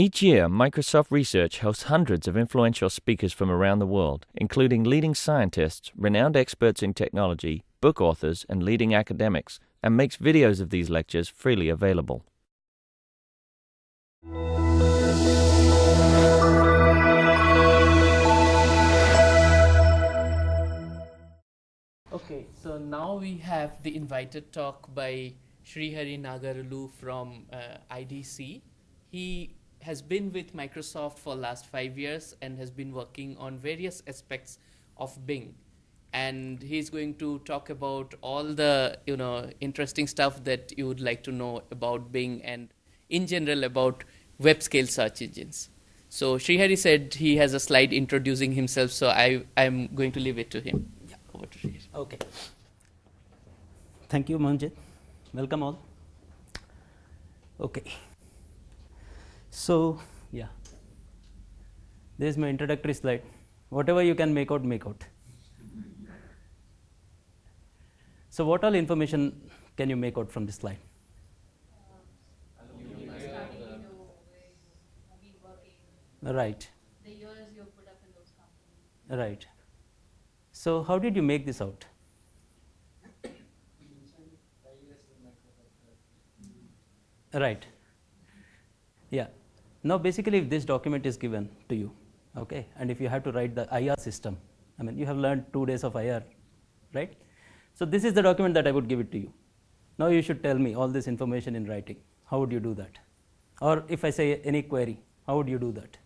Each year, Microsoft Research hosts hundreds of influential speakers from around the world, including leading scientists, renowned experts in technology, book authors, and leading academics, and makes videos of these lectures freely available. Okay, so now we have the invited talk by Srihari Nagarulu from IDC. He has been with Microsoft for last 5 years and has been working on various aspects of Bing. And he's going to talk about all the interesting stuff that you would like to know about Bing and in general about web scale search engines. So Srihari said he has a slide introducing himself, so I'm going to leave it to him. Yeah, over to Srihari. Okay. Thank you, Manjit. Welcome all. Okay. So, yeah. This is my introductory slide. Whatever you can make out, make out. So, what all information can you make out from this slide? Right. The years you put up in those companies. Right. So, how did you make this out? Right. Yeah. Now, basically, if this document is given to you, okay, and if you have to write the IR system, I mean, you have learned 2 days of IR, right? So, this is the document that I would give it to you. Now, you should tell me all this information in writing. How would you do that? Or if I say any query, how would you do that?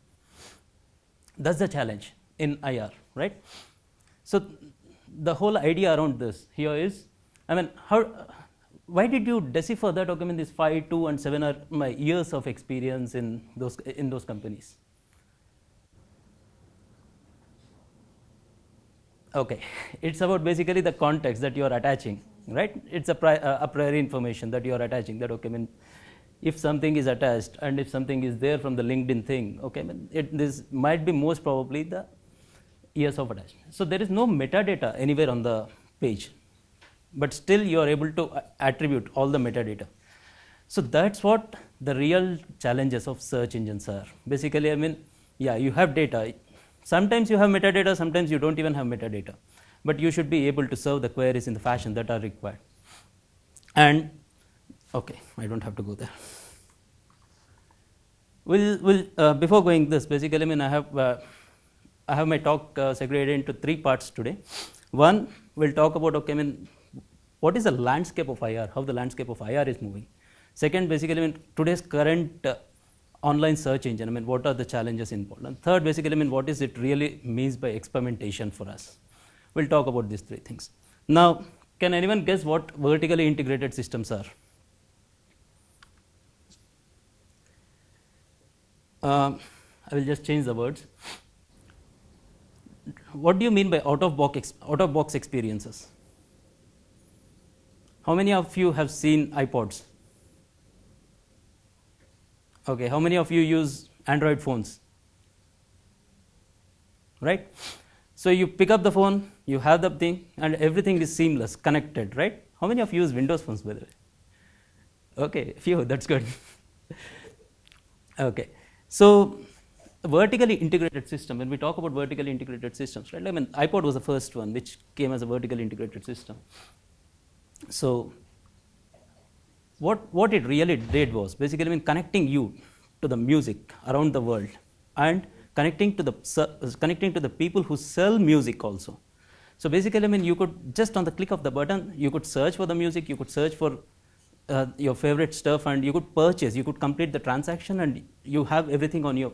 That's the challenge in IR, right? So, the whole idea around this here is, I mean, why did you decipher that document? These 5, 2, and 7 are my years of experience in those companies. Okay, it's about basically the context that you are attaching, right? It's a priori information that you are attaching. That okay, I mean, if something is attached and if something is there from the LinkedIn thing, okay, I mean, this might be most probably the years of attachment. So there is no metadata anywhere on the page, but still you are able to attribute all the metadata. So that's what the real challenges of search engines are. Basically, I mean, yeah, you have data. Sometimes you have metadata, sometimes you don't even have metadata, but you should be able to serve the queries in the fashion that are required. And okay, I don't have to go there. Before going this, basically, I mean, I have my talk segregated into 3 parts today. One, we'll talk about okay, I mean, what is the landscape of IR, how the landscape of IR is moving. Second, basically, I mean, today's current online search engine, I mean, what are the challenges involved? And third, basically, I mean, what is it really means by experimentation for us? We'll talk about these 3 things. Now, can anyone guess what vertically integrated systems are? I will just change the words. What do you mean by out-of-box experiences? How many of you have seen iPods? Okay, how many of you use Android phones? Right? So you pick up the phone, you have the thing, and everything is seamless, connected, right? How many of you use Windows phones, by the way? Okay, few, that's good. Okay, so vertically integrated system, when we talk about vertically integrated systems, right? I mean, iPod was the first one which came as a vertically integrated system. So what it really did was basically, I mean, connecting you to the music around the world and connecting to the people who sell music also. So basically, I mean, you could just on the click of the button, you could search for the music, you could search for your favorite stuff, and you could purchase, you could complete the transaction, and you have everything on your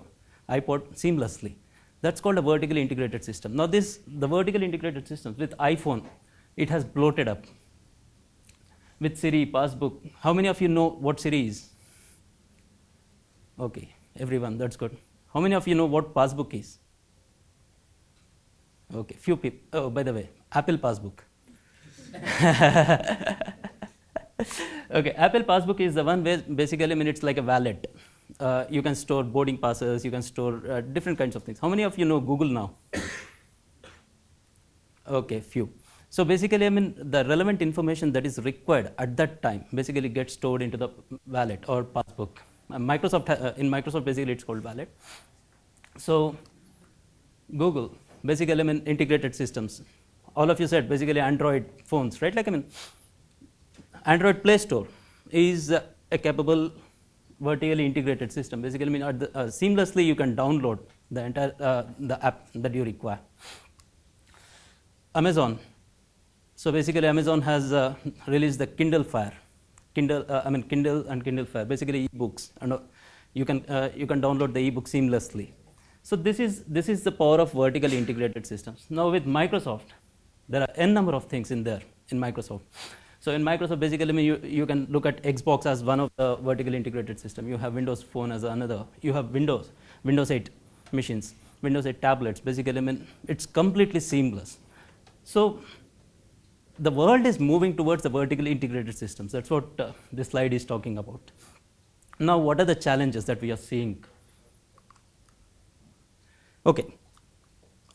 iPod seamlessly. That's called a vertically integrated system. Now the vertically integrated systems with iPhone, it has bloated up. With Siri, Passbook, how many of you know what Siri is? Okay, everyone, that's good. How many of you know what Passbook is? Okay, few people. Oh, by the way, Apple Passbook. Okay, Apple Passbook is the one where basically, I mean, it's like a wallet. You can store boarding passes, you can store different kinds of things. How many of you know Google Now? Okay, few. So basically, I mean, the relevant information that is required at that time basically gets stored into the wallet or passbook. in Microsoft basically it's called Valet. So Google, basically integrated systems. All of you said basically Android phones, right? Android Play Store is a capable vertically integrated system. Basically, seamlessly you can download the entire the app that you require. Amazon. So basically, Amazon has released the Kindle Fire. Kindle and Kindle Fire. Basically, ebooks, and you can download the ebook seamlessly. So this is the power of vertically integrated systems. Now with Microsoft, there are n number of things in there in Microsoft. So in Microsoft, basically, you can look at Xbox as one of the vertically integrated system. You have Windows Phone as another. You have Windows 8 machines, Windows 8 tablets. Basically, it's completely seamless. So the world is moving towards the vertically integrated systems. That's what this slide is talking about. Now, what are the challenges that we are seeing? Okay,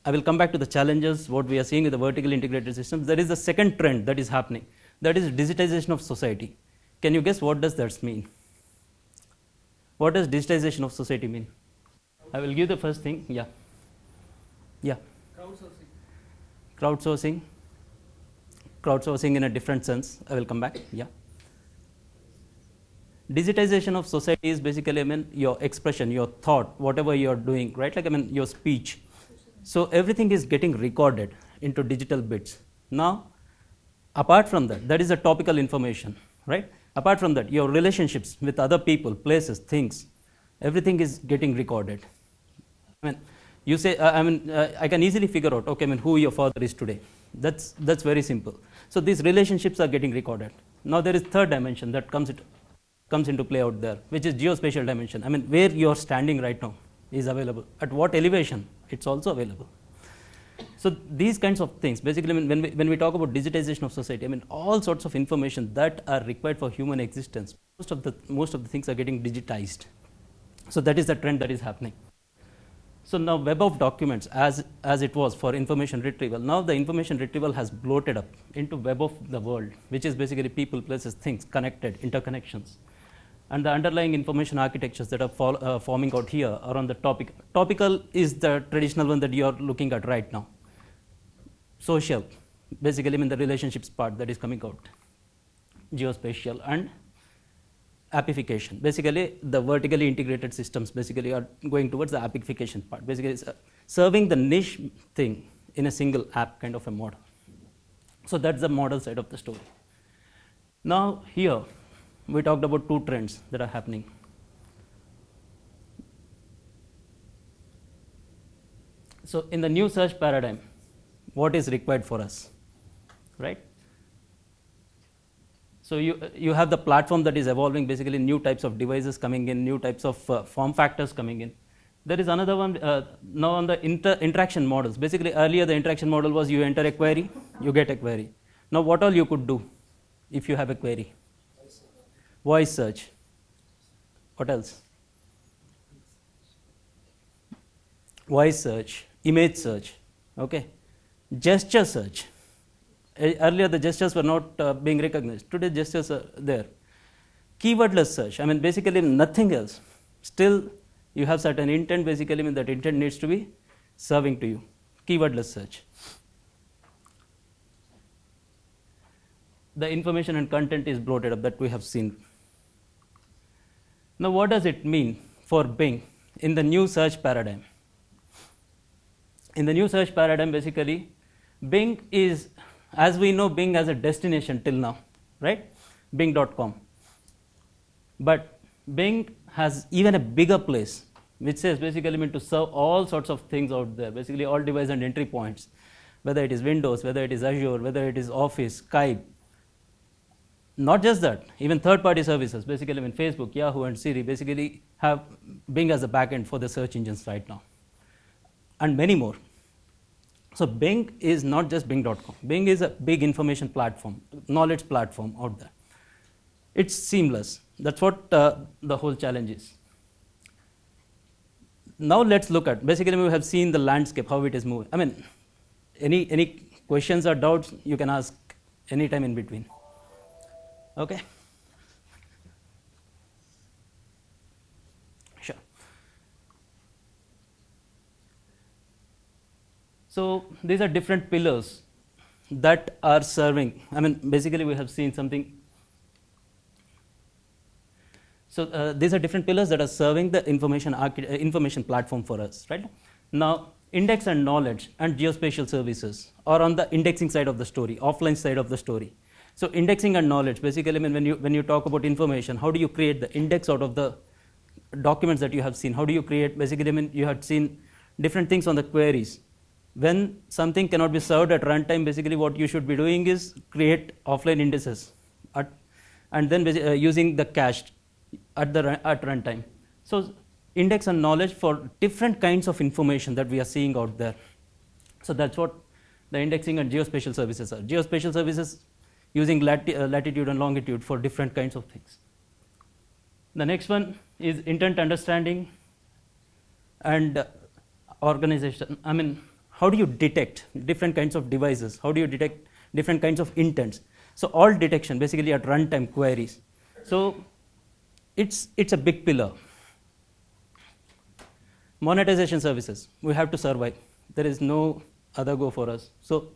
I will come back to the challenges, what we are seeing with the vertically integrated systems. There is a second trend that is happening. That is digitization of society. Can you guess what does that mean? What does digitization of society mean? I will give the first thing. Yeah. Crowdsourcing. Crowdsourcing in a different sense. I will come back. Yeah. Digitization of society is basically your expression, your thought, whatever you are doing, right? Your speech. So everything is getting recorded into digital bits. Now, apart from that, that is a topical information, right? Apart from that, your relationships with other people, places, things, everything is getting recorded. You say, I can easily figure out, okay, who your father is today. That's very simple. So these relationships are getting recorded. Now there is third dimension that comes into play out there, which is geospatial dimension. Where you are standing right now is available. At what elevation, it's also available. So these kinds of things, basically, when we talk about digitization of society, all sorts of information that are required for human existence, most of the things are getting digitized. So that is the trend that is happening. So now web of documents, as it was for information retrieval, now the information retrieval has bloated up into web of the world, which is basically people, places, things, connected, interconnections. And the underlying information architectures that are forming out here are on the topic. Topical is the traditional one that you are looking at right now. Social, basically the relationships part that is coming out. Geospatial and appification. Basically, the vertically integrated systems basically are going towards the appification part. Basically, it's serving the niche thing in a single app kind of a model. So that's the model side of the story. Now here, we talked about two trends that are happening. So in the new search paradigm, what is required for us, right? So you have the platform that is evolving, basically new types of devices coming in, new types of form factors coming in. There is another one now on the interaction models. Basically earlier the interaction model was you enter a query, you get a query. Now what all you could do if you have a query? Voice search. What else? Voice search, image search, okay. Gesture search. Earlier the gestures were not being recognized. Today gestures are there. Keywordless search. Basically nothing else. Still you have certain intent. Basically that intent needs to be serving to you. Keywordless search. The information and content is bloated up that we have seen. Now what does it mean for Bing in the new search paradigm? In the new search paradigm, basically Bing is, as we know, Bing as a destination till now, right? Bing.com. But Bing has even a bigger place, which says basically to serve all sorts of things out there, basically all device and entry points, whether it is Windows, whether it is Azure, whether it is Office, Skype. Not just that, even third-party services, basically Facebook, Yahoo and Siri basically have Bing as a backend for the search engines right now, and many more. So Bing is not just Bing.com. Bing is a big information platform, knowledge platform out there. It's seamless. That's what the whole challenge is. Now let's look at, basically we have seen the landscape, how it is moving. Any questions or doubts you can ask anytime in between. Okay. So these are different pillars that are serving. I mean, basically we have seen something. So these are different pillars that are serving the information platform for us, right? Now, index and knowledge and geospatial services are on the indexing side of the story, offline side of the story. So indexing and knowledge, basically, I mean, when you talk about information, how do you create the index out of the documents that you have seen? How do you create, basically, I mean, you had seen different things on the queries. When something cannot be served at runtime, basically what you should be doing is create offline indices and then using the cached at runtime. So index and knowledge for different kinds of information that we are seeing out there. So that's what the indexing and geospatial services are. Geospatial services using latitude and longitude for different kinds of things. The next one is intent understanding and organization. I mean, how do you detect different kinds of devices? How do you detect different kinds of intents? So all detection basically at runtime queries. So it's a big pillar. Monetization services, we have to survive. There is no other go for us. So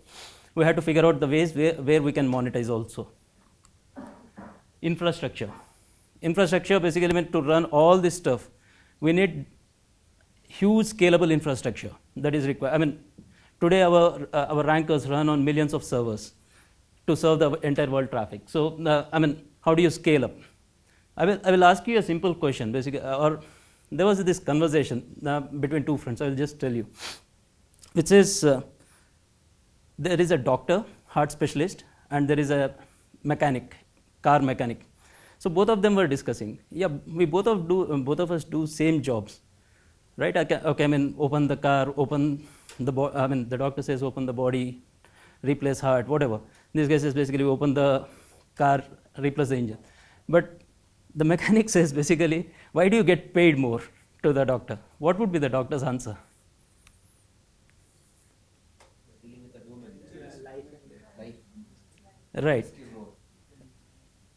we have to figure out the ways where we can monetize also. Infrastructure. Infrastructure basically meant to run all this stuff. We need huge scalable infrastructure that is required. I mean, today our rankers run on millions of servers to serve the entire world traffic. So I mean, how do you scale up? I will ask you a simple question, basically, or there was this conversation between two friends. I will just tell you, which is there is a doctor, heart specialist, and there is a mechanic, car mechanic. So both of them were discussing. Yeah, we both of us do same jobs, right? Okay, I mean, open the car, open the I mean, the doctor says open the body, replace heart, whatever. In this case, is basically open the car, replace the engine. But the mechanic says basically, why do you get paid more to the doctor? What would be the doctor's answer? Right.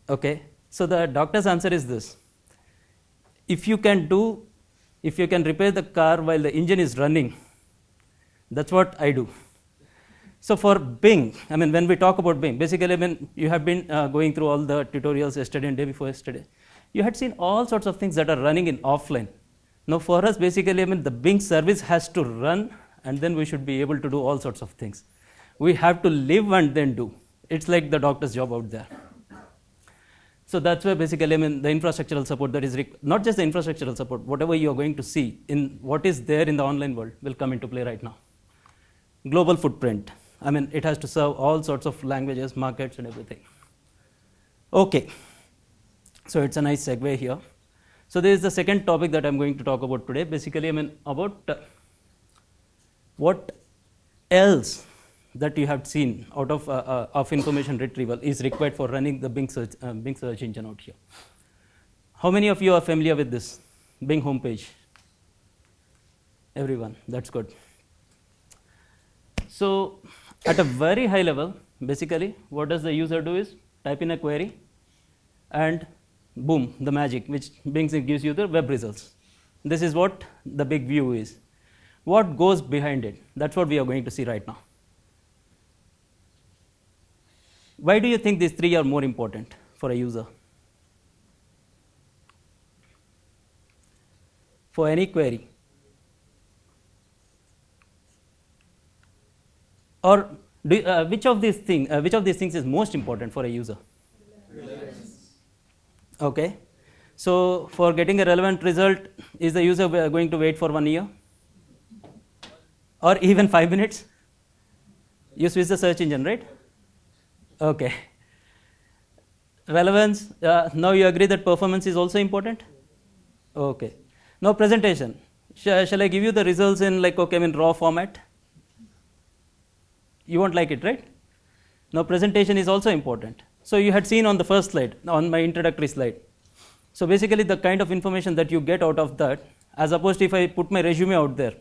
Okay. So the doctor's answer is this: if you can repair the car while the engine is running, that's what I do. So for Bing, I mean, when we talk about Bing, basically, I mean, you have been going through all the tutorials yesterday and day before yesterday. You had seen all sorts of things that are running in offline. Now for us, basically, I mean, the Bing service has to run, and then we should be able to do all sorts of things. We have to live and then do. It's like the doctor's job out there. So that's why basically, I mean, the infrastructural support that is, not just the infrastructural support, whatever you are going to see in what is there in the online world will come into play right now. Global footprint. I mean, it has to serve all sorts of languages, markets, and everything. Okay. So it's a nice segue here. So this is the second topic that I'm going to talk about today. Basically, I mean, about what else that you have seen out of information retrieval is required for running the Bing search engine out here. How many of you are familiar with this Bing homepage? Everyone, that's good. So at a very high level, basically, what does the user do is type in a query, and boom, the magic, which Bing gives you the web results. This is what the big view is. What goes behind it? That's what we are going to see right now. Why do you think these three are more important for a user? For any query? Or which of these things is most important for a user? Relevance. Okay. So for getting a relevant result, is the user going to wait for 1 year? Or even 5 minutes? You switch the search engine, right? Okay. Relevance, now you agree that performance is also important? Okay. Now presentation. Shall I give you the results in like, okay, in raw format? You won't like it, right? Now presentation is also important. So you had seen on the first slide, on my introductory slide. So basically the kind of information that you get out of that, as opposed to if I put my resume out there,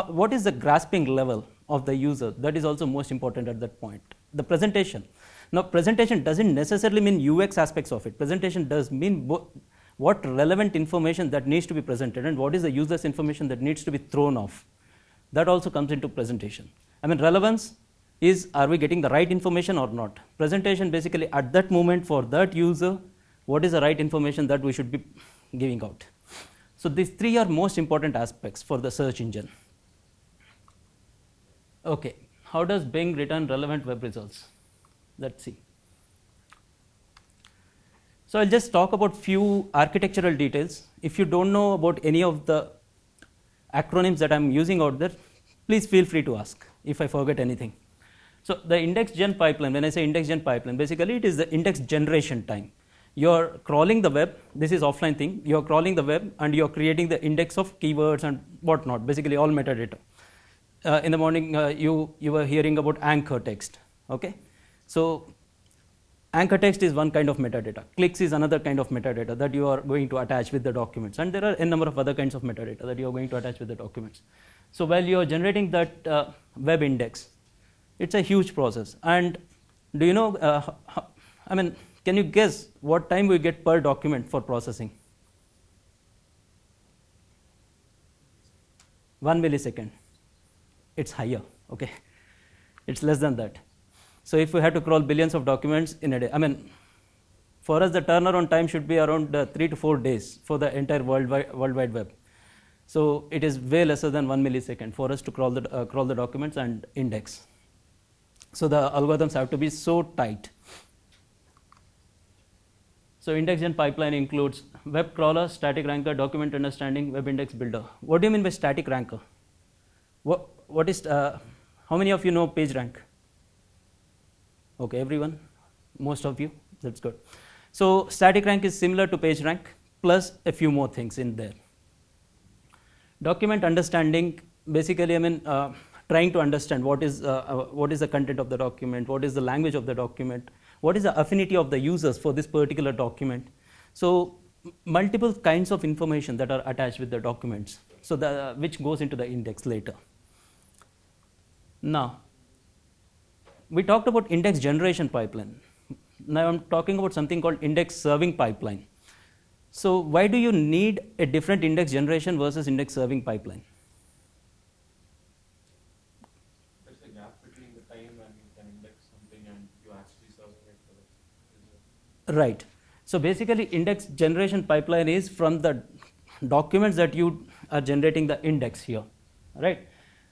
what is the grasping level of the user? That is also most important at that point. The presentation. Now presentation doesn't necessarily mean UX aspects of it. Presentation does mean what relevant information that needs to be presented and what is the user's information that needs to be thrown off. That also comes into presentation. I mean, relevance is, are we getting the right information or not? Presentation basically at that moment for that user, what is the right information that we should be giving out. So these three are most important aspects for the search engine. Okay, how does Bing return relevant web results? Let's see. So I'll just talk about few architectural details. If you don't know about any of the acronyms that I'm using out there, please feel free to ask if I forget anything. So the index gen pipeline, when I say index gen pipeline, basically it is the index generation time. You're crawling the web, this is offline thing, you're crawling the web and you're creating the index of keywords and whatnot, basically all metadata. In the morning, you were hearing about anchor text, okay? So anchor text is one kind of metadata. Clicks is another kind of metadata that you are going to attach with the documents. And there are a number of other kinds of metadata that you are going to attach with the documents. So while you are generating that web index, it's a huge process. And do you know, I mean, can you guess what time we get per document for processing? 1 millisecond. It's higher, okay? It's less than that. So if we had to crawl billions of documents in a day, I mean, for us the turnaround time should be around 3 to 4 days for the entire World Wide Web. So it is way lesser than 1 millisecond for us to crawl the documents and index. So the algorithms have to be so tight. So index gen pipeline includes web crawler, static ranker, document understanding, web index builder. What do you mean by static ranker? What is, how many of you know PageRank? Okay, everyone, most of you, that's good. So static rank is similar to PageRank plus a few more things in there. Document understanding, basically, I mean, trying to understand what is the content of the document, what is the language of the document, what is the affinity of the users for this particular document. So multiple kinds of information that are attached with the documents, so which goes into the index later. Now, we talked about index generation pipeline. Now I'm talking about something called index serving pipeline. So why do you need a different index generation versus index serving pipeline? There's a gap between the time when you can index something and you actually serving it for it. Right. So basically index generation pipeline is from the documents that you are generating the index here, right?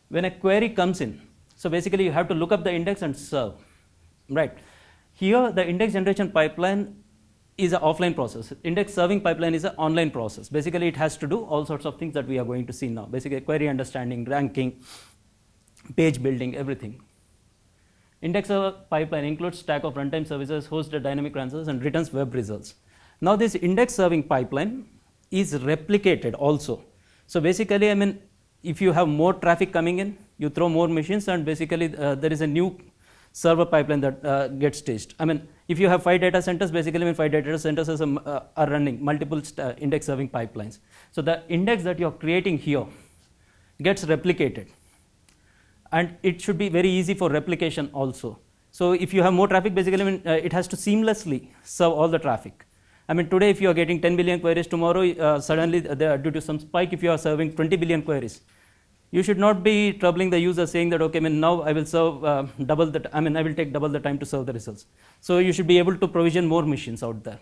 When a query comes in, so basically you have to look up the index and serve, right? Here the index generation pipeline is an offline process. Index serving pipeline is an online process. Basically it has to do all sorts of things that we are going to see now. Basically query understanding, ranking, page building, everything. Index server pipeline includes stack of runtime services, hosts the dynamic answers and returns web results. Now this index serving pipeline is replicated also. So basically, I mean, if you have more traffic coming in, you throw more machines and basically there is a new server pipeline that gets staged. I mean, if you have 5 data centers, basically when 5 data centers are running multiple index serving pipelines. So the index that you're creating here gets replicated. And it should be very easy for replication also. So if you have more traffic, basically it has to seamlessly serve all the traffic. I mean, today if you are getting 10 billion queries, tomorrow suddenly due to some spike, if you are serving 20 billion queries, you should not be troubling the user saying that, okay, I mean, now I will serve double that, I mean, I will take double the time to serve the results. So you should be able to provision more machines out there.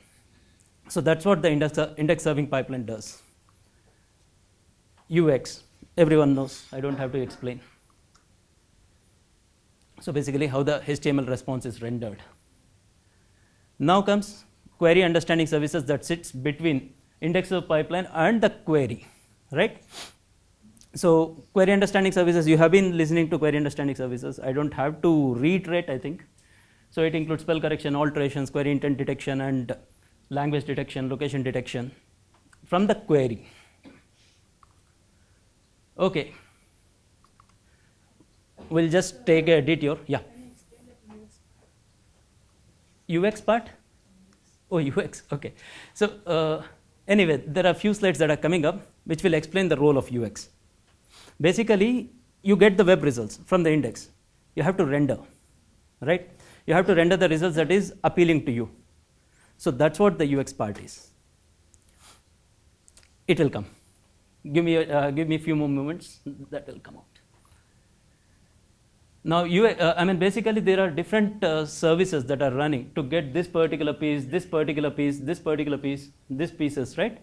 So that's what the index serving pipeline does. UX, everyone knows, I don't have to explain. So basically how the HTML response is rendered. Now comes query understanding services that sits between index serve pipeline and the query, right? So query understanding services, you have been listening to query understanding services. I don't have to reiterate, I think. So it includes spell correction, alterations, query intent detection, and language detection, location detection from the query. Okay. We'll just take a detour. Yeah. UX part? Oh, UX. Okay. So anyway, there are a few slides that are coming up which will explain the role of UX. Basically, you get the web results from the index. You have to render, right? You have to render the results that is appealing to you. So that's what the UX part is. It will come. Give me a few more moments. That will come out. Now, I mean, basically there are different services that are running to get this particular piece, this particular piece, this particular piece, these pieces, right?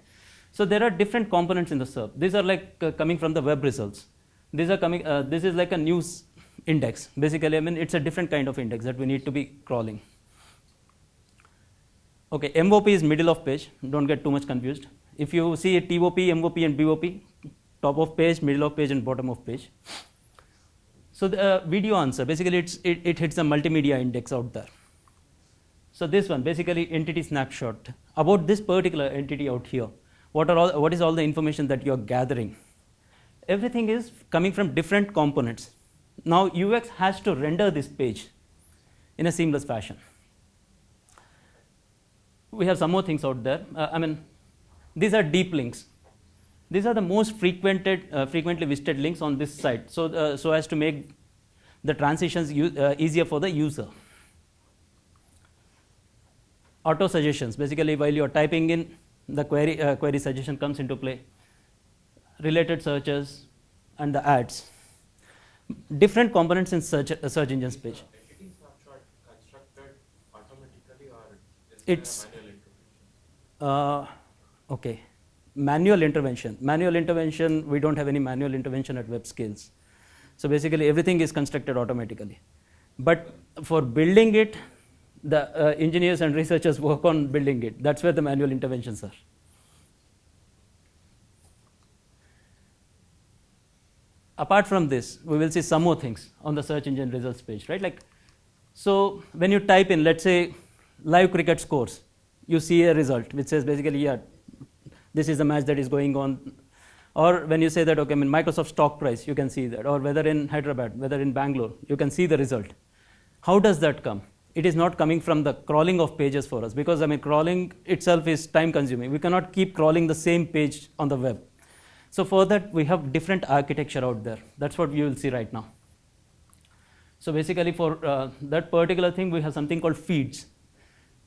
So there are different components in the SERP. These are like coming from the web results. These are coming. This is like a news index. Basically, I mean, it's a different kind of index that we need to be crawling. Okay, MOP is middle of page. Don't get too much confused. If you see a TOP, MOP, and BOP, top of page, middle of page, and bottom of page. So the video answer, basically it hits a multimedia index out there. So this one, basically entity snapshot. About this particular entity out here, what is all the information that you're gathering? Everything is coming from different components. Now UX has to render this page in a seamless fashion. We have some more things out there. I mean, these are deep links. These are the most frequently visited links on this site, so as to make the transitions easier for the user. Auto suggestions, basically while you are typing in, the query suggestion comes into play. Related searches and the ads. Different components in search engines page. Entity snapshot constructed automatically, or is It's there a manual intervention? Okay. Manual intervention, we don't have any manual intervention at WebSkills. So basically everything is constructed automatically. But for building it, the engineers and researchers work on building it. That's where the manual interventions are. Apart from this, we will see some more things on the search engine results page, right? Like, so when you type in, let's say, live cricket scores, you see a result which says basically, yeah, this is the match that is going on. Or when you say that, okay, I mean, Microsoft stock price, you can see that. Or whether in Hyderabad, whether in Bangalore, you can see the result. How does that come? It is not coming from the crawling of pages for us, because I mean, crawling itself is time consuming. We cannot keep crawling the same page on the web. So for that, we have different architecture out there. That's what you will see right now. So basically for that particular thing, we have something called feeds.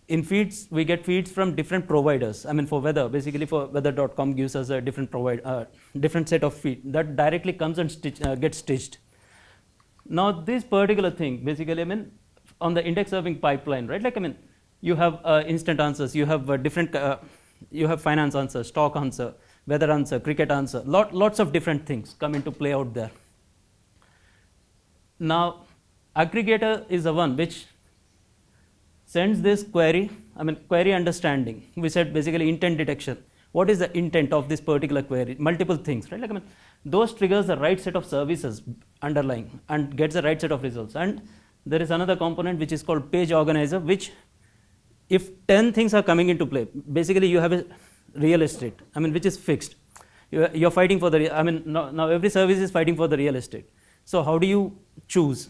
In feeds, we get feeds from different providers. I mean, for weather, basically for weather.com gives us a different different set of feed that directly comes and gets stitched. Now this particular thing, basically, I mean, on the index serving pipeline, right? Like, I mean, you have instant answers, you have different, you have finance answer, stock answer, weather answer, cricket answer, lots of different things come into play out there. Now, aggregator is the one which sends this query, I mean, query understanding. We said basically intent detection. What is the intent of this particular query? Multiple things, right? Like, I mean, those triggers the right set of services underlying and gets the right set of results. And there is another component which is called page organizer, which if 10 things are coming into play, basically you have a real estate, I mean, which is fixed. You're fighting for the, I mean, now every service is fighting for the real estate. So how do you choose?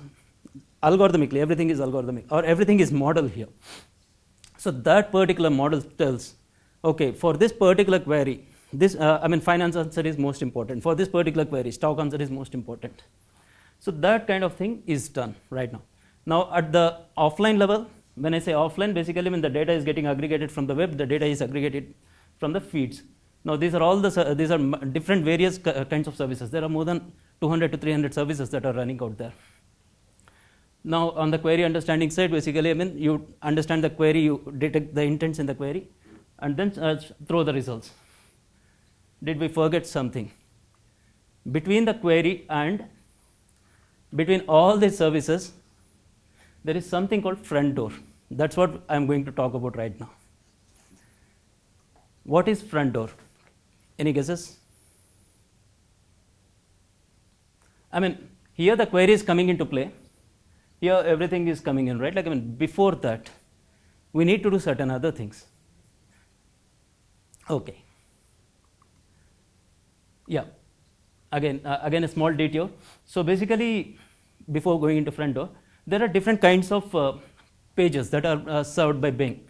Algorithmically, everything is algorithmic, or everything is model here. So that particular model tells, okay, for this particular query, this, I mean, finance answer is most important. For this particular query, stock answer is most important. So that kind of thing is done right now. Now at the offline level, when I say offline, basically when the data is getting aggregated from the web, the data is aggregated from the feeds. Now these are all these are different various kinds of services. There are more than 200 to 300 services that are running out there. Now on the query understanding side, basically, I mean, you understand the query, you detect the intents in the query, and then throw the results. Did we forget something? Between the query and between all these services, there is something called front door. That's what I'm going to talk about right now. What is front door? Any guesses? I mean, here the query is coming into play. Here everything is coming in, right? Like, I mean, before that, we need to do certain other things. Okay. Yeah. Again a small detour. So basically, before going into front door, there are different kinds of pages that are served by Bing.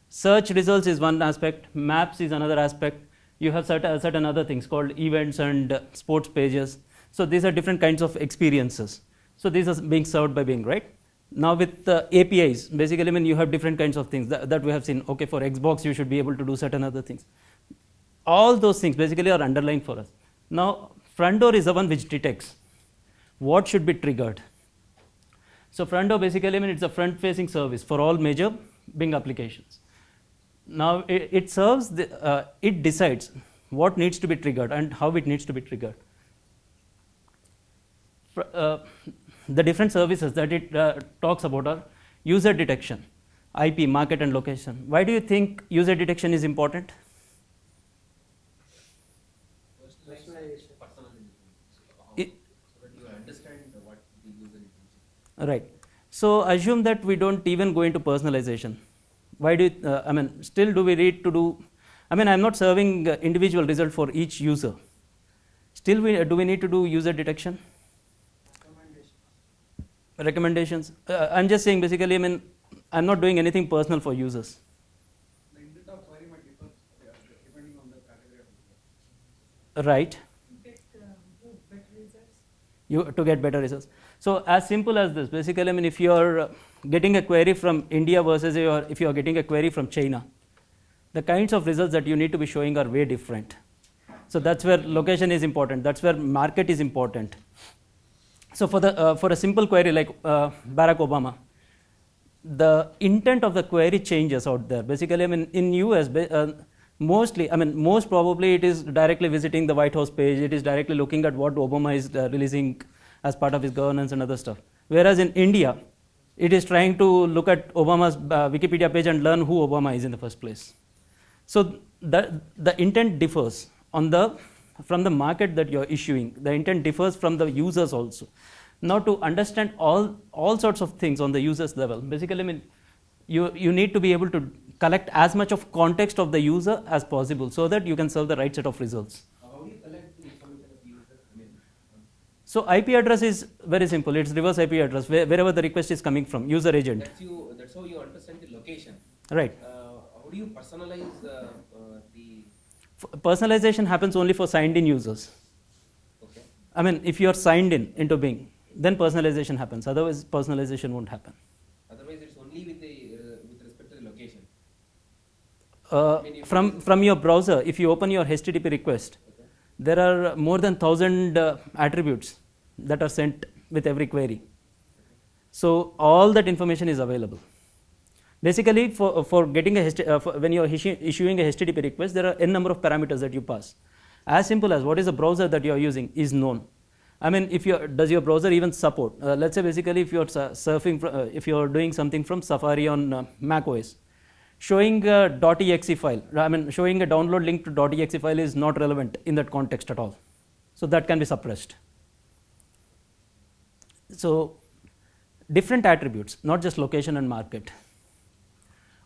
Search results is one aspect, maps is another aspect. You have certain other things called events and sports pages. So these are different kinds of experiences. So these are being served by Bing, right? Now with APIs, basically, I mean, you have different kinds of things that we have seen. Okay, for Xbox, you should be able to do certain other things. All those things basically are underlying for us. Now, front door is the one which detects what should be triggered. So front door basically, I mean, it's a front-facing service for all major Bing applications. Now it serves, it decides what needs to be triggered and how it needs to be triggered. The different services that it talks about are user detection, IP, market and location. Why do you think user detection is important? Right. So assume that we don't even go into personalization. Why do you, I mean, still do we need to do, I mean, I'm not serving individual result for each user. Still, do we need to do user detection? Recommendations. I'm just saying basically, I mean, I'm not doing anything personal for users. The intent of query might differ depending on the category of user. Right. Better results. To get better results. So as simple as this, basically, I mean, if you are getting a query from India versus if you are getting a query from China, the kinds of results that you need to be showing are way different. So that's where location is important. That's where market is important. So for a simple query like Barack Obama, the intent of the query changes out there. Basically, I mean, in US, mostly, I mean, most probably it is directly visiting the White House page. It is directly looking at what Obama is releasing as part of his governance and other stuff. Whereas in India, it is trying to look at Obama's Wikipedia page and learn who Obama is in the first place. So the intent differs from the market that you're issuing. The intent differs from the users also. Now to understand all sorts of things on the users level, basically, I mean, you need to be able to collect as much of context of the user as possible so that you can serve the right set of results. How do you collect the information of the user? I mean, So IP address is very simple. It's reverse IP address wherever the request is coming from, user agent. that's how you understand the location. Right. How do you personalize the Personalization happens only for signed in users. okay? I mean, if you are signed in into Bing, then personalization happens. Otherwise, personalization won't happen. Otherwise, it's only with respect to the location. From your browser, if you open your HTTP request, Okay. there are more than 1,000 attributes that are sent with every query. So all that information is available. Basically, for getting when you are issuing a HTTP request, there are n number of parameters that you pass. As simple as what is the browser that you are using is known. I mean, does your browser even support? Let's say basically, if you are surfing, if you are doing something from Safari on Mac OS, showing a .exe file, I mean, showing a download link to .exe file is not relevant in that context at all. So that can be suppressed. So different attributes, not just location and market.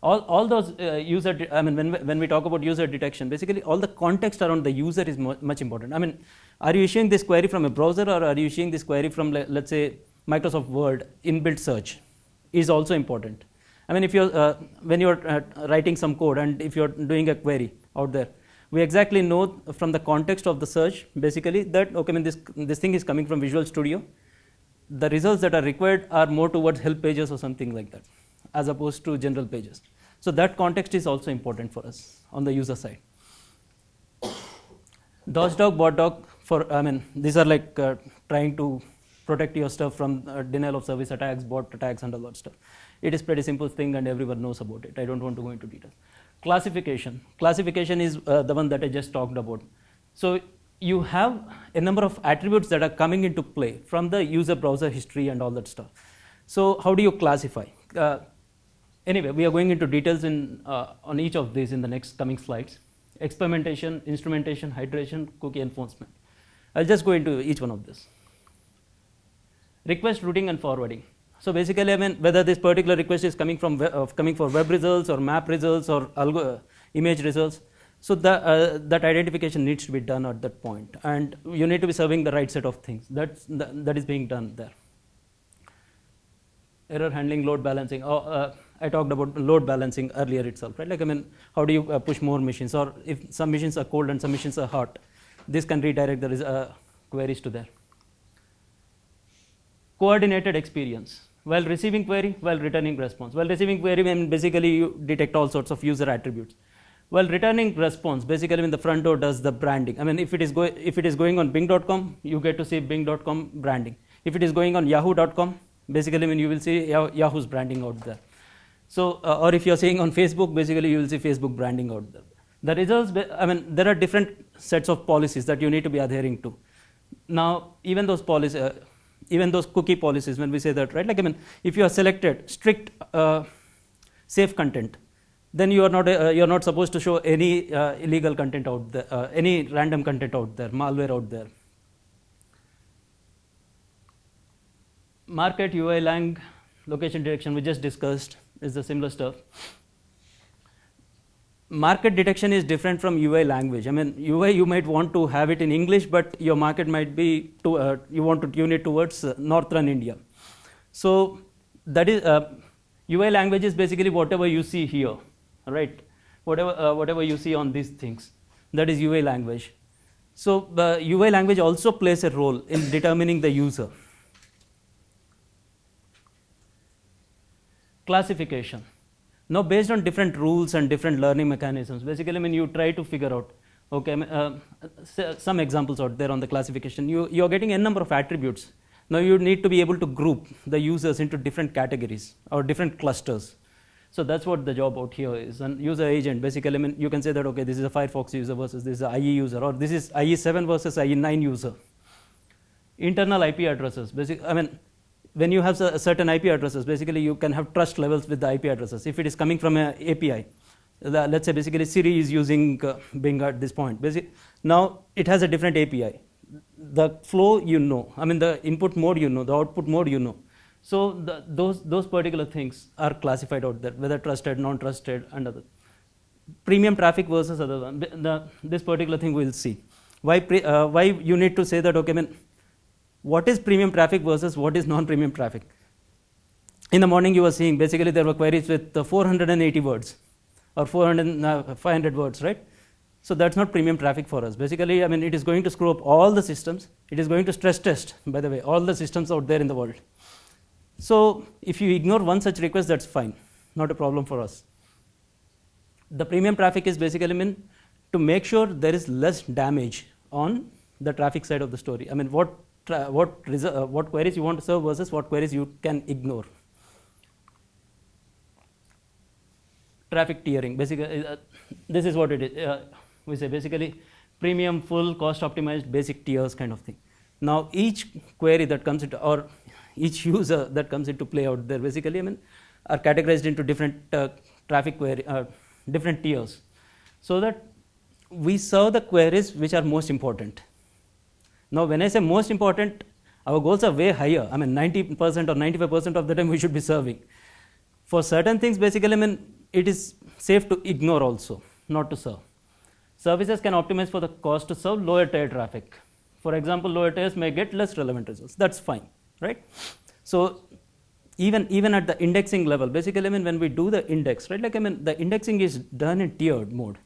All those I mean, when we talk about user detection, basically all the context around the user is much important. I mean, are you issuing this query from a browser or are you issuing this query from, let's say, Microsoft Word inbuilt search is also important. I mean, if you're when you're writing some code and if you're doing a query out there, we exactly know from the context of the search basically that okay, I mean, this thing is coming from Visual Studio. The results that are required are more towards help pages or something like that, as opposed to general pages. So that context is also important for us on the user side. DOSDog, BotDog, I mean, these are like trying to protect your stuff from denial of service attacks, bot attacks, and all that stuff. It is pretty simple thing, and everyone knows about it. I don't want to go into details. Classification. Classification is the one that I just talked about. So you have a number of attributes that are coming into play from the user browser history and all that stuff. So how do you classify? Anyway, we are going into details on each of these in the next coming slides. Experimentation, instrumentation, hydration, cookie enforcement. I'll just go into each one of this. Request routing and forwarding. So basically, I mean, whether this particular request is coming from coming for web results or map results or image results, so that identification needs to be done at that point, and you need to be serving the right set of things. That is being done there. Error handling, load balancing. I talked about load balancing earlier itself, right? Like, I mean, how do you push more machines, or if some machines are cold and some machines are hot, this can redirect the queries to there. Coordinated experience. While receiving query, while returning response. While receiving query, I mean, basically you detect all sorts of user attributes. While returning response, basically when the front door does the branding. I mean, if it is going on Bing.com, you get to see Bing.com branding. If it is going on Yahoo.com, Basically, I mean, you will see Yahoo's branding out there. So, or if you're seeing on Facebook, basically you will see Facebook branding out there. The results, I mean, there are different sets of policies that you need to be adhering to. Now, even those policies, even those cookie policies, when we say that, right? Like, I mean, if you are selected strict safe content, then you are not supposed to show any illegal content out there, any random content out there, malware out there. Market, UI, lang, location detection, we just discussed, is the similar stuff. Market detection is different from UI language. I mean, UI you might want to have it in English, but your market might be you want to tune it towards northern India. So that is UI language is basically whatever you see here, right? Whatever you see on these things, that is UI language. So the UI language also plays a role in determining the user. Classification. Now, based on different rules and different learning mechanisms, basically, I mean, you try to figure out, okay, some examples out there on the classification. You're getting a number of attributes. Now, you need to be able to group the users into different categories or different clusters. So that's what the job out here is. And user agent, basically, I mean, you can say that, okay, this is a Firefox user versus this is a IE user, or this is IE7 versus IE9 user. Internal IP addresses, basically, I mean, when you have certain IP addresses, basically you can have trust levels with the IP addresses. If it is coming from an API, let's say basically Siri is using Bing at this point. Now it has a different API. The flow you know, I mean the input mode you know, the output mode you know. So those particular things are classified out there, whether trusted, non-trusted, and other. Premium traffic versus other one. This particular thing we'll see. Why you need to say that, okay, I mean, what is premium traffic versus what is non-premium traffic? In the morning you were seeing basically there were queries with 480 words or 500 words, right? So that's not premium traffic for us. Basically, I mean, it is going to screw up all the systems. It is going to stress test, by the way, all the systems out there in the world. So if you ignore one such request, that's fine, not a problem for us. The premium traffic is basically meant to make sure there is less damage on the traffic side of the story. I mean, what queries you want to serve versus what queries you can ignore. Traffic tiering, basically, this is what it is. We say basically premium, full, cost optimized, basic tiers kind of thing. Now each query that comes into, or each user that comes into play out there, basically, I mean, are categorized into different traffic query, different tiers, so that we serve the queries which are most important. Now, when I say most important, our goals are way higher. I mean, 90% or 95% of the time we should be serving. For certain things, basically, I mean, it is safe to ignore also, not to serve. Services can optimize for the cost to serve lower tier traffic. For example, lower tiers may get less relevant results. That's fine, right? So even at the indexing level, basically, I mean, when we do the index, right? Like, I mean, the indexing is done in tiered mode.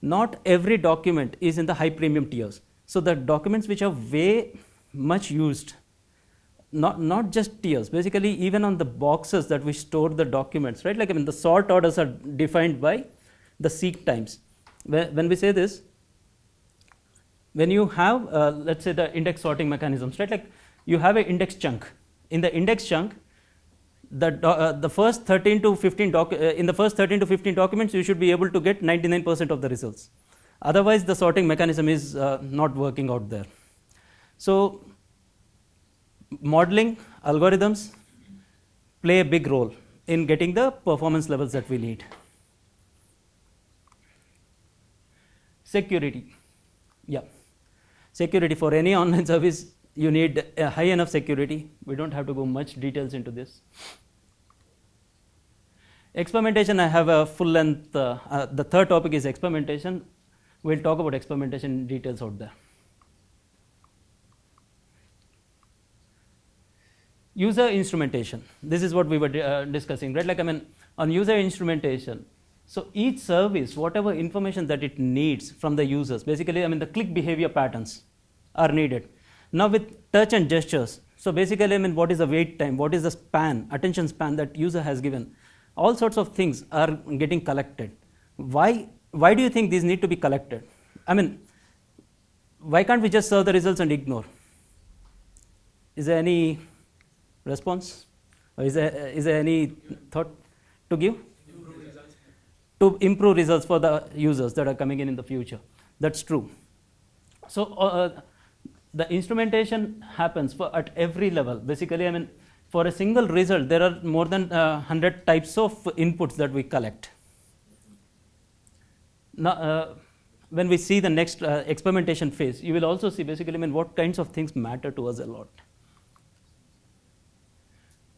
Not every document is in the high premium tiers. So the documents which are way much used, not just tiers, basically even on the boxes that we store the documents, right? Like, I mean, the sort orders are defined by the seek times. When we say this, when you have, let's say, the index sorting mechanisms, right? Like, you have an index chunk. In the index chunk, the first 13 to 15 in the first 13 to 15 documents, you should be able to get 99% of the results. Otherwise, the sorting mechanism is not working out there. So modeling algorithms play a big role in getting the performance levels that we need. Security. Yeah. Security for any online service, you need a high enough security. We don't have to go much details into this. Experimentation, I have a full length, the third topic is experimentation. We'll talk about experimentation in details out there. User instrumentation. This is what we were discussing, right? Like, I mean, on user instrumentation, so each service, whatever information that it needs from the users, basically, I mean, the click behavior patterns are needed. Now with touch and gestures, so basically, I mean, what is the wait time, what is the span, attention span that user has given, all sorts of things are getting collected. Why do you think these need to be collected? I mean, why can't we just serve the results and ignore? Is there any response? Is there any thought to give? To improve results for the users that are coming in the future. That's true. So the instrumentation happens at every level. Basically, I mean, for a single result, there are more than 100 types of inputs that we collect. Now, when we see the next experimentation phase, you will also see basically, I mean, what kinds of things matter to us a lot.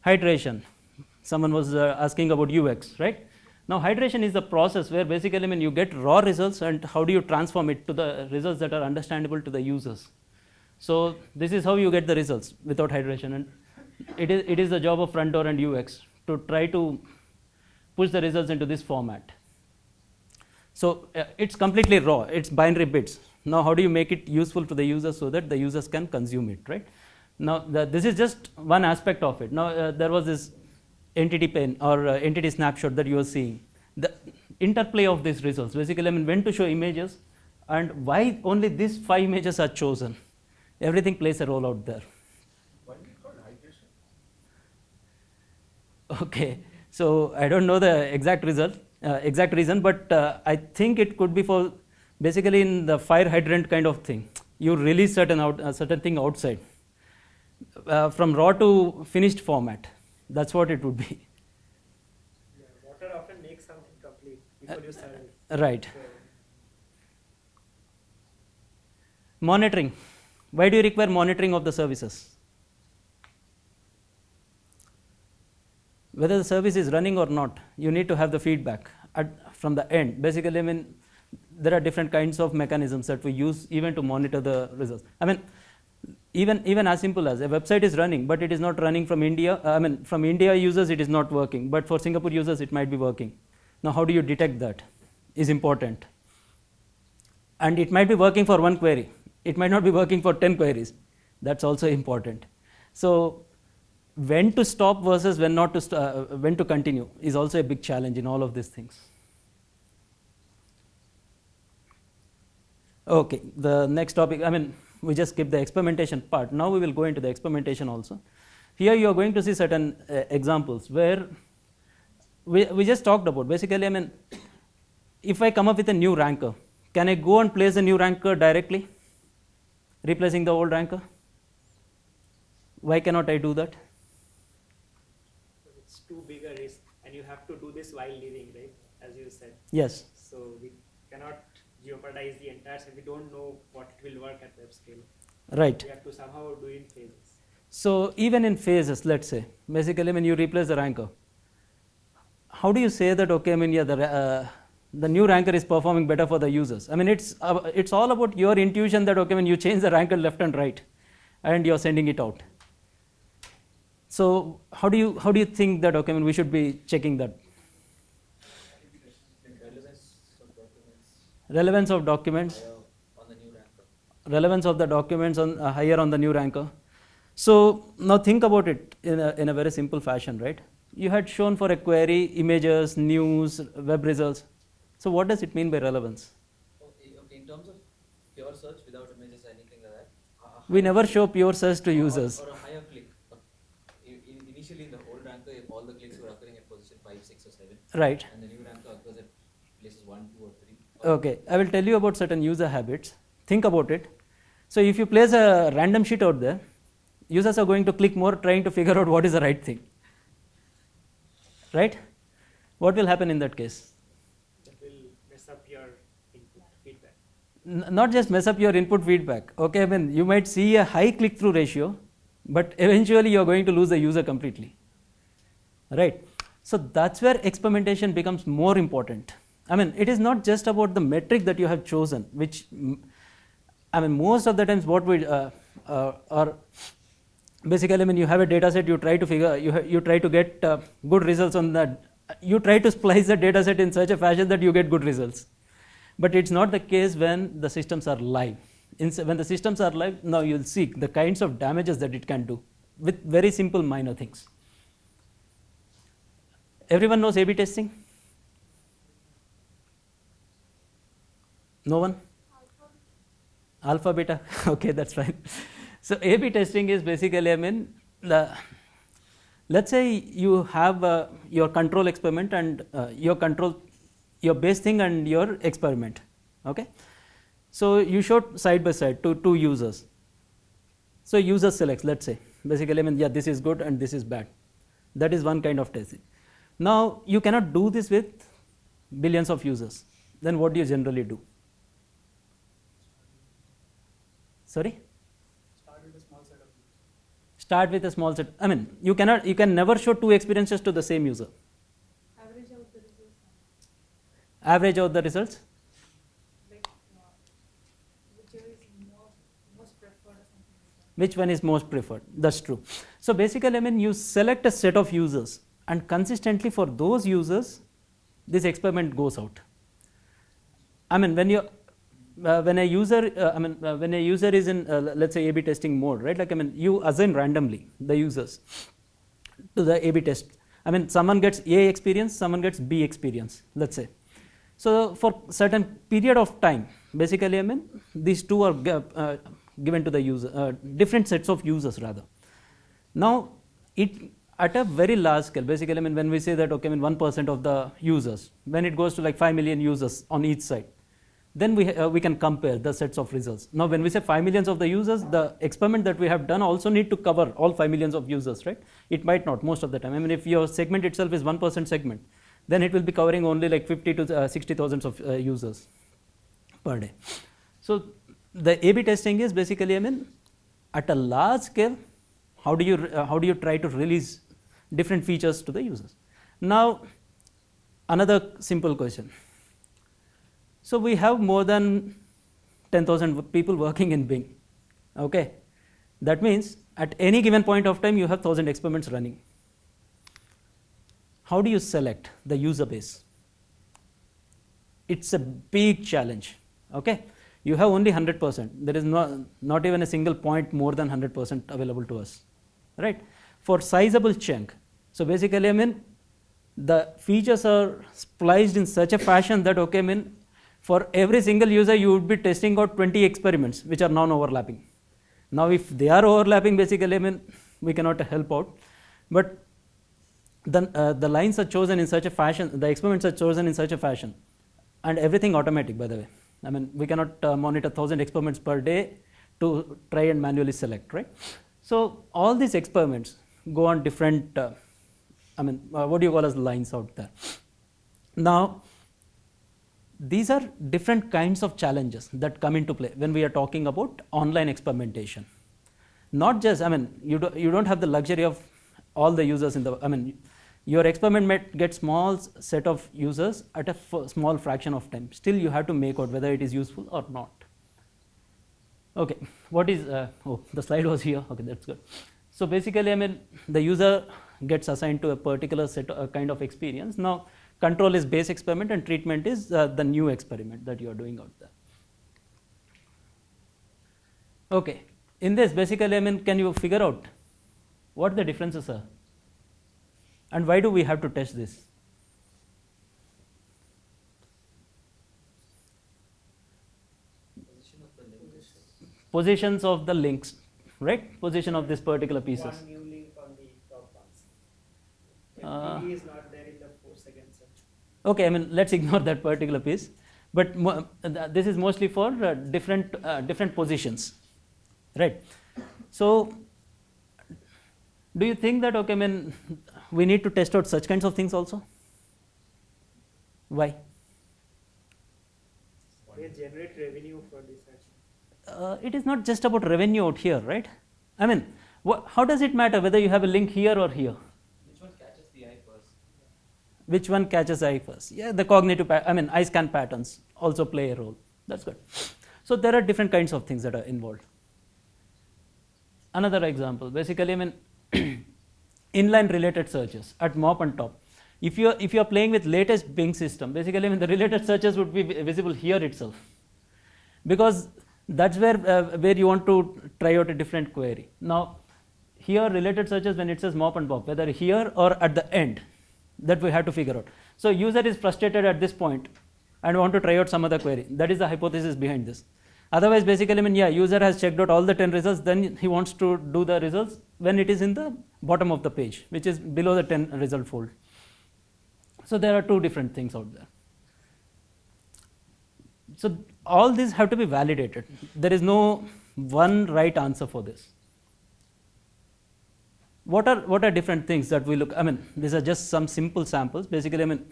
Hydration. Someone was asking about UX, right? Now, hydration is the process where basically, I mean, you get raw results and how do you transform it to the results that are understandable to the users. So this is how you get the results without hydration, and it is the job of front door and UX to try to push the results into this format. So it's completely raw, it's binary bits. Now how do you make it useful to the users so that the users can consume it, right? Now this is just one aspect of it. Now there was this entity pane or entity snapshot that you are seeing. The interplay of these results, basically, I mean, when to show images and why only these 5 images are chosen. Everything plays a role out there. Why is it called hydration? Okay, so I don't know the exact reason, but I think it could be for basically in the fire hydrant kind of thing. You release certain thing outside from raw to finished format. That's what it would be. Yeah, water often makes something complete before you serve it. Right. Monitoring. Why do you require monitoring of the services? Whether the service is running or not, you need to have the feedback from the end. Basically, I mean, there are different kinds of mechanisms that we use even to monitor the results. I mean, even as simple as a website is running, but it is not running from India. I mean, from India users, it is not working, but for Singapore users, it might be working. Now, how do you detect that is important. And it might be working for one query. It might not be working for 10 queries. That's also important. So when to stop versus when not to when to continue is also a big challenge in all of these things. Okay, the next topic, I mean, we just skipped the experimentation part. Now we will go into the experimentation also. Here you are going to see certain examples where we just talked about. Basically, I mean, if I come up with a new ranker, can I go and place a new ranker directly, replacing the old ranker? Why cannot I do that? It's too big a risk, and you have to do this while living, right? As you said. Yes. So we cannot jeopardize the entire set. We don't know what it will work at web scale. Right. We have to somehow do it in phases. So even in phases, let's say, basically when you replace the ranker, how do you say that, okay, I mean, yeah, the new ranker is performing better for the users? I mean, it's all about your intuition that, okay, when you change the ranker left and right, and you're sending it out. So how do you think that, okay, I mean, we should be checking that? Relevance of documents. On the new ranker. Relevance of the documents on higher on the new ranker. So now think about it in a very simple fashion, right? You had shown for a query images, news, web results. So what does it mean by relevance? Okay, in terms of pure search without images or anything like that. We never show pure search to users. Or a higher click. Initially in the old ranker, all the clicks were occurring at position 5, 6 or 7. Right. And the new ranker occurs at places 1, 2 or 3. Okay, I will tell you about certain user habits. Think about it. So if you place a random sheet out there, users are going to click more trying to figure out what is the right thing. Right? What will happen in that case? That will mess up your input feedback. Not just mess up your input feedback. Okay, I mean, you might see a high click-through ratio, but eventually you're going to lose the user completely. Right? So that's where experimentation becomes more important. I mean, it is not just about the metric that you have chosen, which, I mean, most of the times what we are basically, I mean, you have a data set, you try to figure, you try to get good results on that. You try to splice the data set in such a fashion that you get good results. But it's not the case when the systems are live. When the systems are live, now you'll see the kinds of damages that it can do with very simple minor things. Everyone knows A/B testing? No one? Alpha, beta? Okay, that's fine. So A/B testing is basically, I mean, Let's say you have your control experiment and your base thing and your experiment. Okay, so you showed side by side to two users. So user selects, let's say, basically, I mean, yeah, this is good and this is bad. That is one kind of testing. Now you cannot do this with billions of users. Then what do you generally do? Sorry? Start with a small set of users. Start with a small set. I mean, you can never show two experiences to the same user. Average out the results. Average out the results. Like whichever is most preferred or something like that. Which one is most preferred? That's true. So basically, I mean, you select a set of users, and consistently for those users, this experiment goes out. I mean, when a user is in let's say A/B testing mode, right? Like, I mean, you assign randomly the users to the A/B test. I mean, someone gets A experience, someone gets B experience, let's say. So for certain period of time, basically, I mean, these two are given to the user, different sets of users rather. Now, at a very large scale, basically, I mean, when we say that, okay, I mean, 1% of the users, when it goes to like 5 million users on each side, then we can compare the sets of results. Now, when we say 5 millions of the users, the experiment that we have done also need to cover all 5 millions of users, right? It might not most of the time. I mean, if your segment itself is 1% segment, then it will be covering only like 50 to 60,000 of users per day. So the A/B testing is basically, I mean, at a large scale, how do you try to release different features to the users? Now, another simple question. So we have more than 10,000 people working in Bing. Okay, that means at any given point of time you have 1,000 experiments running. How do you select the user base? It's a big challenge. Okay, you have only 100%. There is not even a single point more than 100% available to us, right? For sizable chunk. So basically, I mean, the features are spliced in such a fashion that, okay, I mean, for every single user, you would be testing out 20 experiments which are non-overlapping. Now, if they are overlapping, basically, I mean, we cannot help out. But the lines are chosen in such a fashion, the experiments are chosen in such a fashion, and everything automatic, by the way. I mean, we cannot monitor 1,000 experiments per day to try and manually select, right? So all these experiments go on different, what do you call as lines out there? Now, these are different kinds of challenges that come into play when we are talking about online experimentation. Not just, I mean, you don't have the luxury of all the users in the, I mean, your experiment might get small set of users at a small fraction of time. Still, you have to make out whether it is useful or not. Okay, what is, the slide was here. Okay, that's good. So basically, I mean, the user gets assigned to a particular set, kind of experience. Now, control is base experiment and treatment is the new experiment that you are doing out there. Okay, in this, basically, I mean, can you figure out what the differences are? And why do we have to test this? Positions of the links, right? Position of this particular pieces. One new link on the top ones. MPD is not there in the 4 seconds. Okay, I mean, let's ignore that particular piece. But this is mostly for different positions, right? So, do you think that, okay, I mean, we need to test out such kinds of things also? Why? They generate revenue for this action. It is not just about revenue out here, right? I mean, how does it matter whether you have a link here or here? Which one catches the eye first? Which one catches the eye first? Yeah, the cognitive, eye scan patterns also play a role. That's good. So there are different kinds of things that are involved. Another example, basically, I mean, inline related searches at MOP and top. If you are playing with latest Bing system, basically, I mean, the related searches would be visible here itself, because that's where you want to try out a different query. Now, here related searches, when it says MOP and POP, whether here or at the end, that we have to figure out. So user is frustrated at this point and want to try out some other query. That is the hypothesis behind this. Otherwise, basically, I mean, yeah, user has checked out all the 10 results, then he wants to do the results when it is in the bottom of the page, which is below the 10 result fold. So there are two different things out there. So all these have to be validated. There is no one right answer for this. What are different things that we look? I mean, these are just some simple samples. Basically, I mean,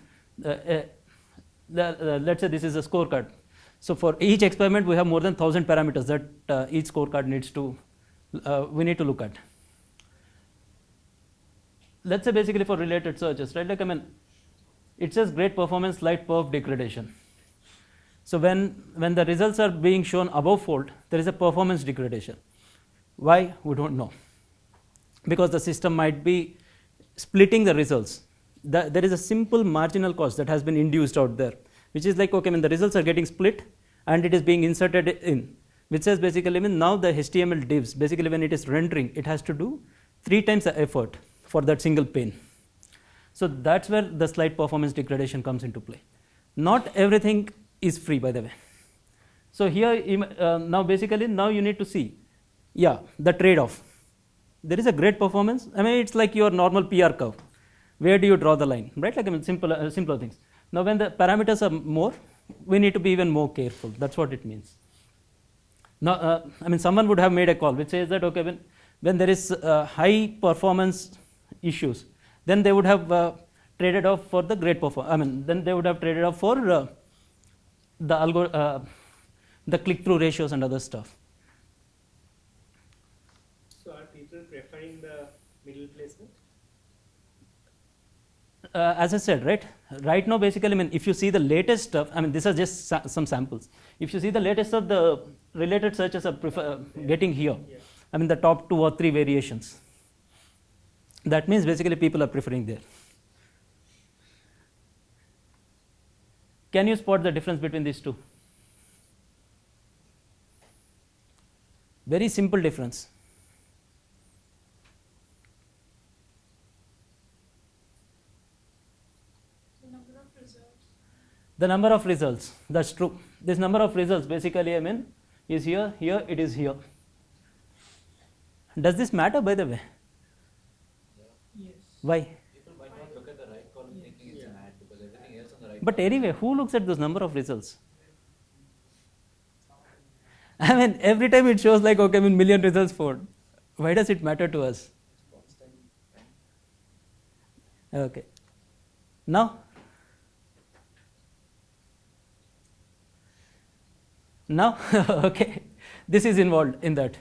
let's say this is a scorecard. So for each experiment, we have more than 1,000 parameters that each scorecard needs to we need to look at. Let's say basically for related searches, right? Like, I mean, it says great performance, slight perf degradation. So when the results are being shown above fold, there is a performance degradation. Why? We don't know. Because the system might be splitting the results. There is a simple marginal cost that has been induced out there, which is like, okay, when the results are getting split and it is being inserted in, which says basically, I mean, now the HTML divs, basically when it is rendering, it has to do 3 times the effort for that single pane. So that's where the slight performance degradation comes into play. Not everything is free, by the way. So here, now basically, now you need to see, yeah, the trade-off. There is a great performance. I mean, it's like your normal PR curve. Where do you draw the line, right? Like, I mean, simpler things. Now, when the parameters are more, we need to be even more careful. That's what it means. Now, I mean, someone would have made a call which says that, okay, when there is high performance issues, then they would have traded off for the great performance. I mean, then they would have traded off for the click-through ratios and other stuff. So are people preferring the middle placement? As I said, right now, basically, I mean, if you see the latest stuff, I mean, these are just some samples. If you see the latest stuff, the related searches are getting here. Yeah. I mean, the top 2 or 3 variations. That means basically people are preferring there. Can you spot the difference between these two? Very simple difference. The number of results, that's true. This number of results basically, I mean, is here, it is here. Does this matter, by the way? Yes. Why? People might not look at the right column thinking it's an ad because everything else on the right But column. anyway, who looks at those number of results? I mean, every time it shows like, okay, I mean, million results for. Why does it matter to us? Okay. Now, okay, this is involved in that.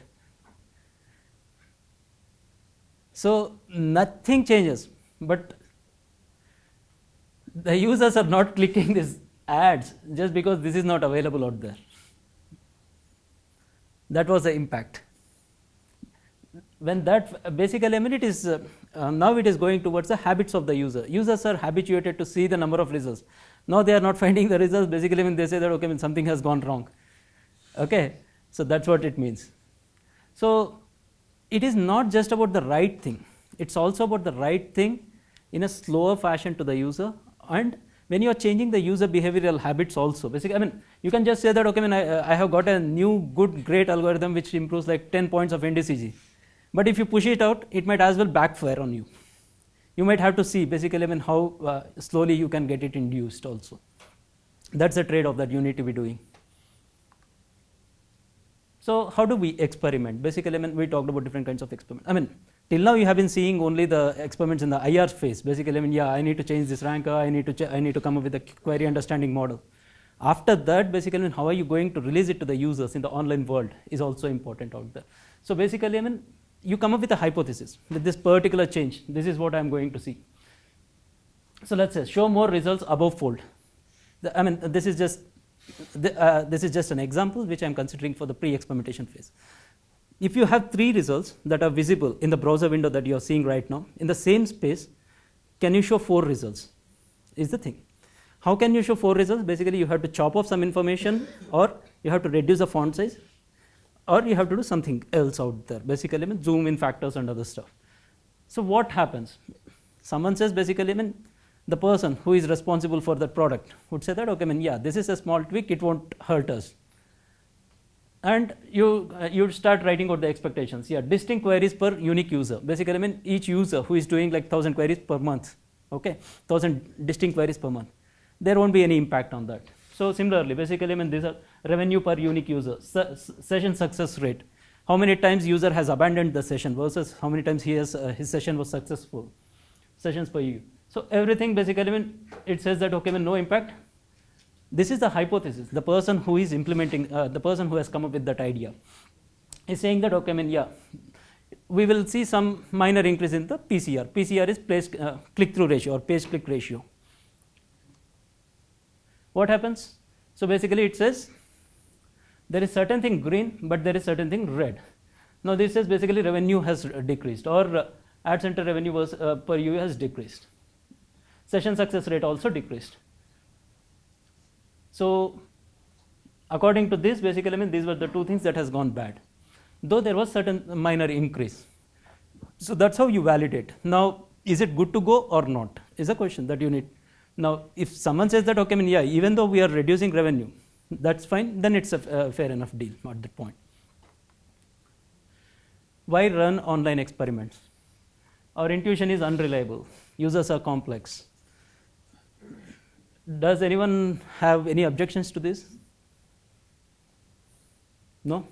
So nothing changes, but the users are not clicking these ads just because this is not available out there. That was the impact. When that basically, I mean, it is now it is going towards the habits of the user. Users are habituated to see the number of results. Now they are not finding the results. Basically, when they say that, okay, I mean, something has gone wrong. Okay, so that's what it means. So it is not just about the right thing. It's also about the right thing in a slower fashion to the user. And when you are changing the user behavioral habits also, basically, I mean, you can just say that, okay, I mean, I have got a new, good, great algorithm which improves like 10 points of NDCG. But if you push it out, it might as well backfire on you. You might have to see basically, I mean, how slowly you can get it induced also. That's a trade-off that you need to be doing. So how do we experiment? Basically, I mean, we talked about different kinds of experiments. I mean, till now you have been seeing only the experiments in the IR phase. Basically, I mean, yeah, I need to change this ranker, I need to come up with a query understanding model. After that, basically, I mean, how are you going to release it to the users in the online world is also important out there. So basically, I mean, you come up with a hypothesis with this particular change. This is what I'm going to see. So let's say show more results above fold. I mean, this is just an example which I'm considering for the pre-experimentation phase. If you have 3 results that are visible in the browser window that you are seeing right now, in the same space, can you show 4 results? Is the thing. How can you show 4 results? Basically, you have to chop off some information, or you have to reduce the font size, or you have to do something else out there. Basically, I mean, zoom in factors and other stuff. So what happens? Someone says basically, I mean, the person who is responsible for that product would say that, okay, I mean, yeah, this is a small tweak, it won't hurt us. and you start writing out the expectations. Yeah, distinct queries per unique user. Basically, I mean each user who is doing like 1,000 queries per month, okay, 1,000 distinct queries per month, there won't be any impact on that. So similarly, basically, I mean these are revenue per unique user, session success rate, how many times user has abandoned the session versus how many times he has his session was successful, sessions per user. So everything basically, when it says that okay, when no impact, this is the hypothesis. The person who is implementing, the person who has come up with that idea, is saying that okay, I mean yeah, we will see some minor increase in the PCR. PCR is click-through ratio or page-click ratio. What happens? So basically, it says there is certain thing green, but there is certain thing red. Now this says basically revenue has decreased, or ad center revenue was per user has decreased. Session success rate also decreased. So according to this, basically, I mean these were the two things that has gone bad, though there was certain minor increase. So that's how you validate. Now, is it good to go or not? Is a question that you need. Now, if someone says that okay, I mean yeah, even though we are reducing revenue, that's fine, then it's a fair enough deal at that point. Why run online experiments? Our intuition is unreliable. Users are complex. Does anyone have any objections to this? No?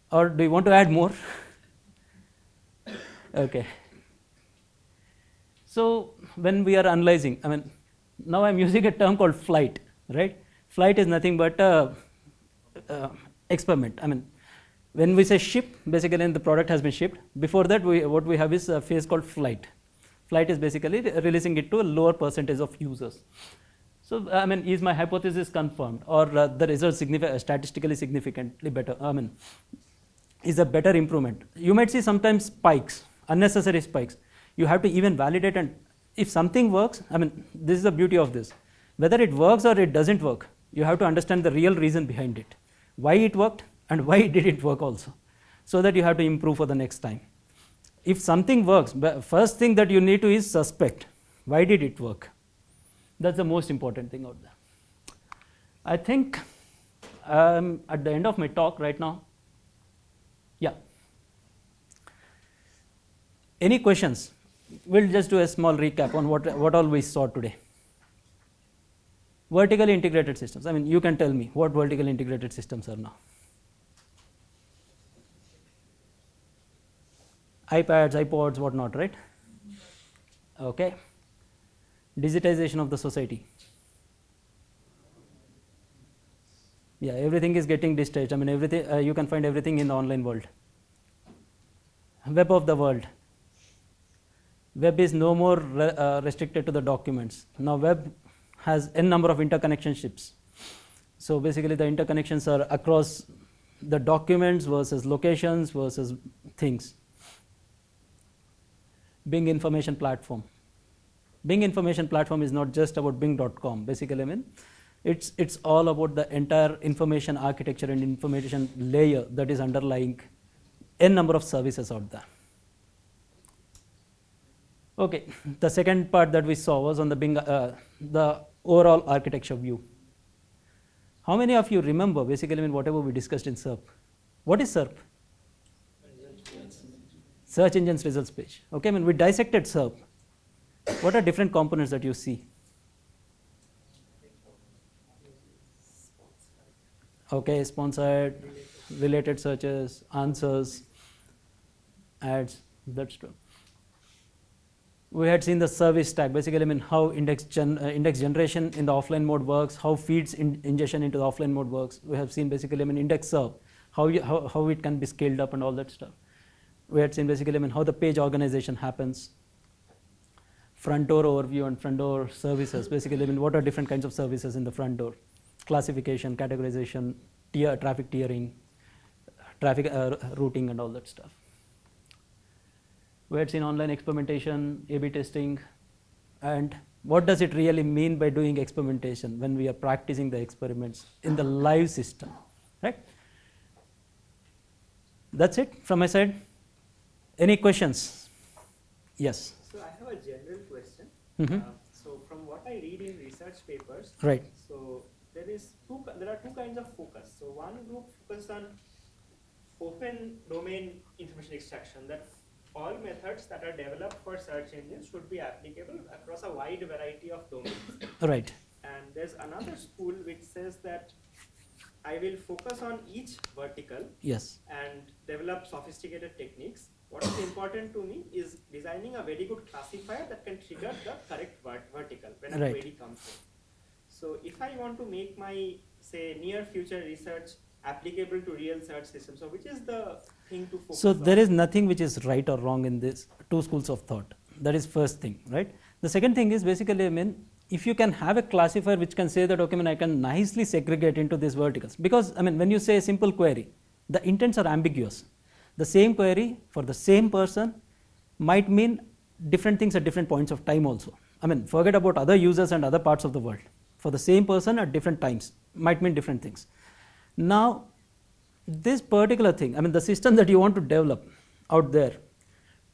Or do you want to add more? Okay. So when we are analyzing, I mean, now I'm using a term called flight, right? Flight is nothing but experiment. I mean, when we say ship, basically the product has been shipped. Before that, what we have is a phase called flight. Flight is basically releasing it to a lower percentage of users. So, I mean, is my hypothesis confirmed, or the result statistically significantly better? I mean, is a better improvement? You might see sometimes spikes, unnecessary spikes. You have to even validate, and if something works, I mean, this is the beauty of this. Whether it works or it doesn't work, you have to understand the real reason behind it. Why it worked and why did it work also, so that you have to improve for the next time. If something works, first thing that you need to is suspect. Why did it work? That's the most important thing out there. I think at the end of my talk right now. Yeah. Any questions? We'll just do a small recap on what all we saw today. Vertically integrated systems. I mean, you can tell me what vertically integrated systems are now. iPads, iPods, whatnot, right? Okay. Digitization of the society. Yeah, everything is getting digitized. I mean, everything you can find everything in the online world. Web of the world. Web is no more restricted to the documents. Now, web has n number of interconnection ships. So basically, the interconnections are across the documents versus locations versus things. Bing Information Platform. Bing Information Platform is not just about Bing.com. Basically, I mean, it's all about the entire information architecture and information layer that is underlying n number of services out there. Okay, the second part that we saw was on the Bing, the overall architecture view. How many of you remember basically, I mean, whatever we discussed in SERP? What is SERP? Search Engines Results Page. Okay, I mean, we dissected SERP. What are different components that you see? Okay, sponsored, related searches, answers, ads, that's true. We had seen the service stack, basically, I mean, how index generation in the offline mode works, how feeds ingestion into the offline mode works. We have seen basically, I mean, index serve, how it can be scaled up and all that stuff. We had seen basically, I mean, how the page organization happens. Front door overview and front door services. Basically, I mean, what are different kinds of services in the front door? Classification, categorization, traffic tiering, traffic routing, and all that stuff. We had seen online experimentation, A/B testing, and what does it really mean by doing experimentation when we are practicing the experiments in the live system, right? That's it from my side. Any questions? Yes. So I have a general question. Mm-hmm. So from what I read in research papers, Right. so there are two kinds of focus. So one group focuses on open domain information extraction, that all methods that are developed for search engines should be applicable across a wide variety of domains. Right. And there's another school which says that I will focus on each vertical Yes. and develop sophisticated techniques. What is important to me is designing a very good classifier that can trigger the correct vertical when a Right. query comes in. So if I want to make my, say, near future research applicable to real search systems, so which is the thing to focus So on? there is nothing which is right or wrong in this two schools of thought. That is first thing, right? The second thing is basically, I mean, if you can have a classifier which can say that, okay, I mean, I can nicely segregate into these verticals. Because, I mean, when you say a simple query, the intents are ambiguous. The same query for the same person might mean different things at different points of time also. I mean, forget about other users and other parts of the world. For the same person at different times might mean different things. Now, this particular thing, I mean, the system that you want to develop out there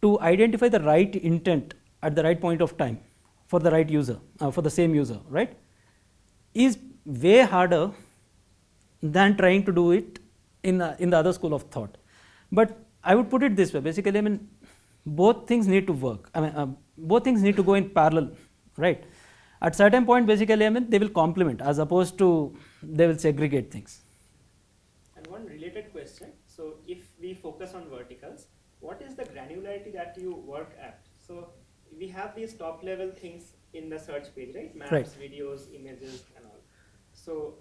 to identify the right intent at the right point of time for the right user, for the same user, right, is way harder than trying to do it in the other school of thought. But I would put it this way, basically, I mean, both things need to work. I mean, both things need to go in parallel, right? At certain point, basically, I mean, they will complement as opposed to they will segregate things. And one related question, so if we focus on verticals, what is the granularity that you work at? So we have these top level things in the search page, right? Maps, Right. videos, images and all. So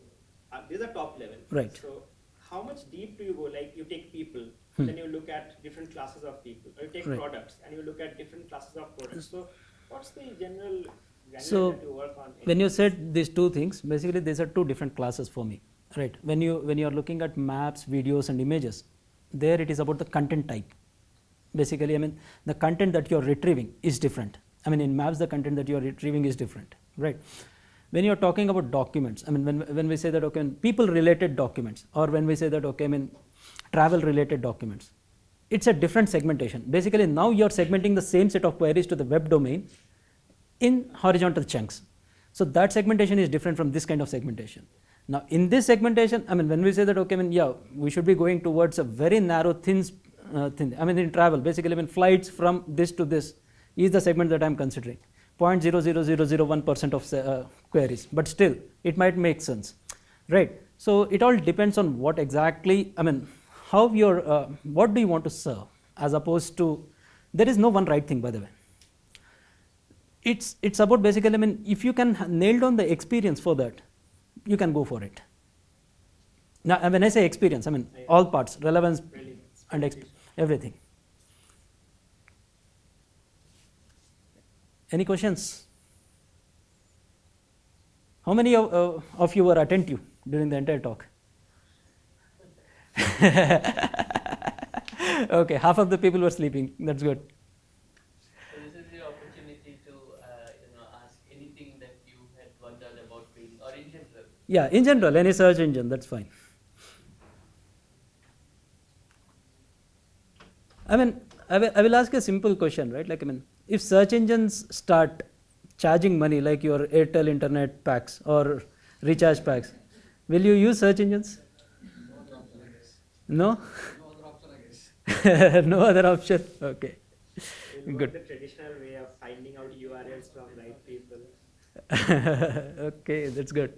these are top level. Right. So how much deep do you go? Like you take people, then you look at different classes of people, or you take Right. products and you look at different classes of products. So what's the general granularity So that you work on? when you said these two things, basically these are two different classes for me, right? When you are looking at maps, videos, and images, there it is about the content type. Basically, I mean, the content that you are retrieving is different. I mean, in maps, the content that you are retrieving is different, right? When you are talking about documents, I mean, when we say that, okay, people-related documents, or when we say that, okay, I mean, travel-related documents, it's a different segmentation. Basically, now you are segmenting the same set of queries to the web domain in horizontal chunks. So that segmentation is different from this kind of segmentation. Now, in this segmentation, I mean, when we say that, okay, I mean, yeah, we should be going towards a very narrow, thin. I mean, in travel, basically, I mean, flights from this to this is the segment that I'm considering. 0.00001% of queries, but still, it might make sense, right? So it all depends on what exactly, I mean, how your, what do you want to serve, as opposed to, there is no one right thing, by the way. It's about basically, I mean, if you can nail down the experience for that, you can go for it. Now, when I say experience, I mean all parts, relevance and everything. Any questions? How many of you were attentive during the entire talk? Okay, half of the people were sleeping. That's good. So this is the opportunity to ask anything that you had wondered about Bing, or in general. Yeah, in general, any search engine, that's fine. I mean, I will ask a simple question, right? Like, I mean, if search engines start charging money like your Airtel internet packs or recharge packs, will you use search engines? No? No other option? Okay. We'll go Good. the traditional way of finding out URLs from right people. Okay, that's good.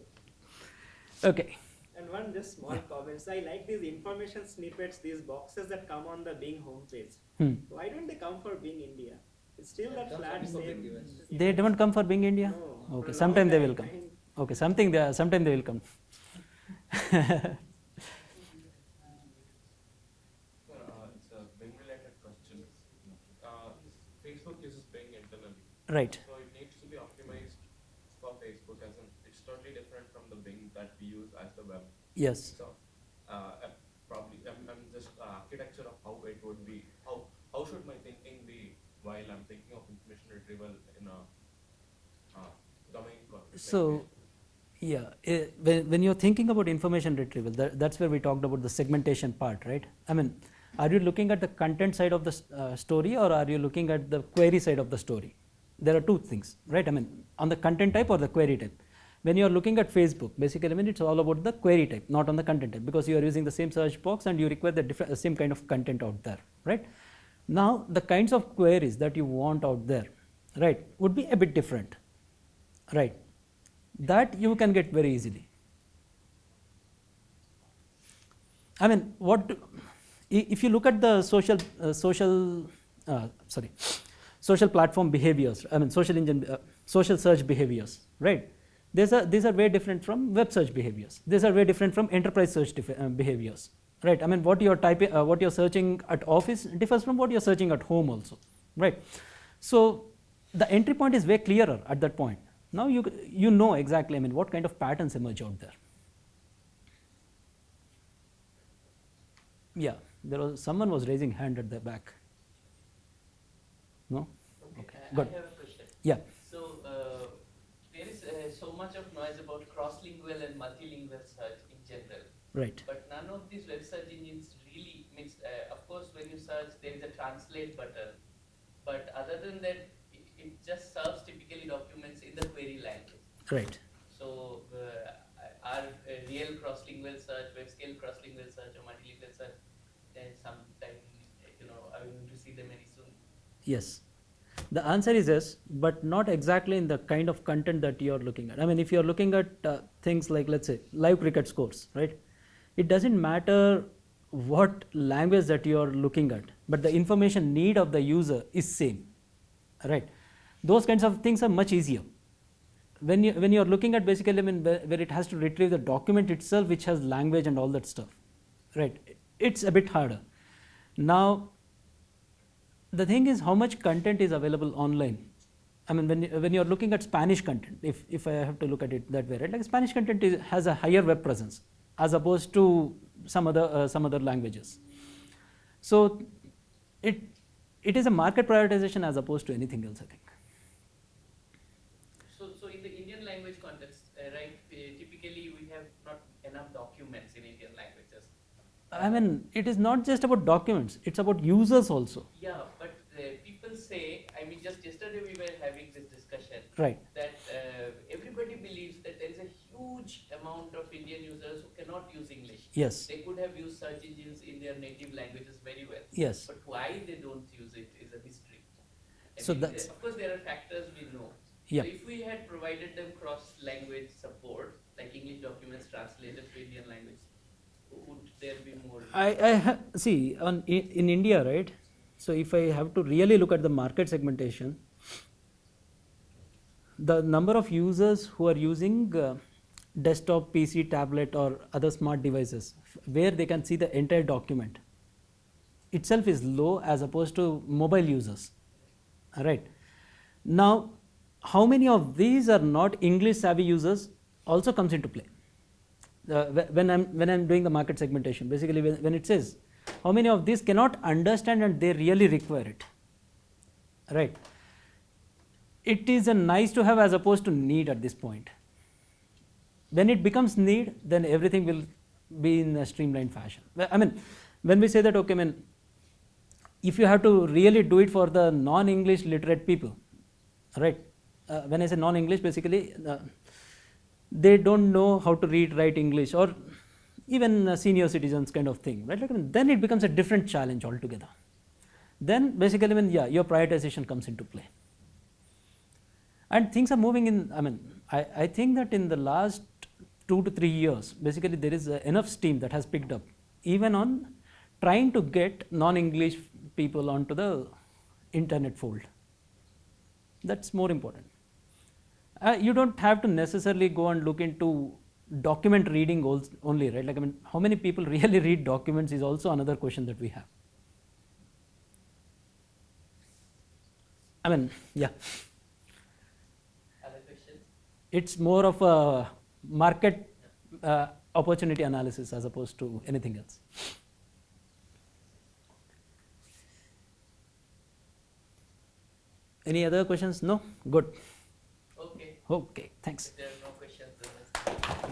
Okay. And one just small comment. So I like these information snippets, these boxes that come on the Bing homepage. Why don't they come for Bing India? It's still that flat same. They don't come for Bing India? No, Okay, for a sometime long they will time. come. Okay, sometime they will come. It's a Bing-related question. Facebook uses Bing internally, Right. so it needs to be optimized for Facebook, as in it's totally different from the Bing that we use as the web. Yes. So, probably, I'm just architecture of how it would be. How should my thinking be while I'm thinking of information retrieval in a domain? So, yeah, when you're thinking about information retrieval, that's where we talked about the segmentation part, right? I mean, are you looking at the content side of the story, or are you looking at the query side of the story? There are two things, right? I mean, on the content type or the query type. When you are looking at Facebook, basically, I mean, it's all about the query type, not on the content type, because you are using the same search box and you require the same kind of content out there, right? Now, the kinds of queries that you want out there, right, would be a bit different, right? That you can get very easily. I mean, if you look at the social platform behaviors, I mean, social search behaviors, right? These are very different from web search behaviors. These are very different from enterprise search behaviors, right? I mean, what you're searching at office differs from what you're searching at home also, right? So the entry point is way clearer at that point. Now you know exactly, I mean, what kind of patterns emerge out there. Yeah, someone was raising hand at the back. No? Okay. Good. I have a question. Yeah. So there is so much of noise about cross-lingual and multilingual search in general. Right. But none of these web search engines really mix. Of course, when you search, there is a translate button. But other than that, it just serves typically documents in the query language. Right. So our real cross-lingual search, web-scale cross-lingual search or multilingual search, then sometime, are we going to see them very soon? Yes. The answer is yes, but not exactly in the kind of content that you are looking at. I mean, if you are looking at things like, let's say, live cricket scores, right? It doesn't matter what language that you are looking at, but the information need of the user is same, right? Those kinds of things are much easier. When you are looking at basically, I mean, where it has to retrieve the document itself, which has language and all that stuff, right? It's a bit harder. Now, the thing is how much content is available online. I mean, when you're looking at Spanish content, if I have to look at it that way, right? Like Spanish content has a higher web presence as opposed to some other languages. So it is a market prioritization as opposed to anything else, I think. So in the Indian language context, right? Typically we have not enough documents in Indian languages. I mean, it is not just about documents; it's about users also. Yeah, but people say, I mean, just yesterday we were having this discussion, right? That everybody believes that there is a huge amount of Indian users who cannot use English. Yes. They could have used search engines in their native languages very well. Yes. But why they don't use it is a mystery. So that's, of course, there are factors we know. Yeah. So if we had provided them cross-language support, like English documents translated to Indian language, would there be more? See, in India, right? So if I have to really look at the market segmentation, the number of users who are using desktop, PC, tablet or other smart devices where they can see the entire document itself is low as opposed to mobile users. All right. Now, how many of these are not English savvy users also comes into play. When I'm doing the market segmentation, basically when it says how many of these cannot understand and they really require it, right? It is a nice to have as opposed to need at this point. When it becomes need, then everything will be in a streamlined fashion. I mean, when we say that, okay, I mean, if you have to really do it for the non-English literate people, right? When I say non-English, basically they don't know how to read, write English, or even senior citizens kind of thing, right? Like, I mean, then it becomes a different challenge altogether. Then basically, I mean, yeah, your prioritization comes into play. And things are moving in, I mean, I think that in the last 2 to 3 years, basically there is enough steam that has picked up, even on trying to get non-English people onto the internet fold. That's more important. You don't have to necessarily go and look into document reading only, right? Like, I mean, how many people really read documents is also another question that we have. I mean, yeah. Other questions? It's more of a market opportunity analysis as opposed to anything else. Any other questions? No? Good. Okay. Okay, thanks. If there are no questions, then let's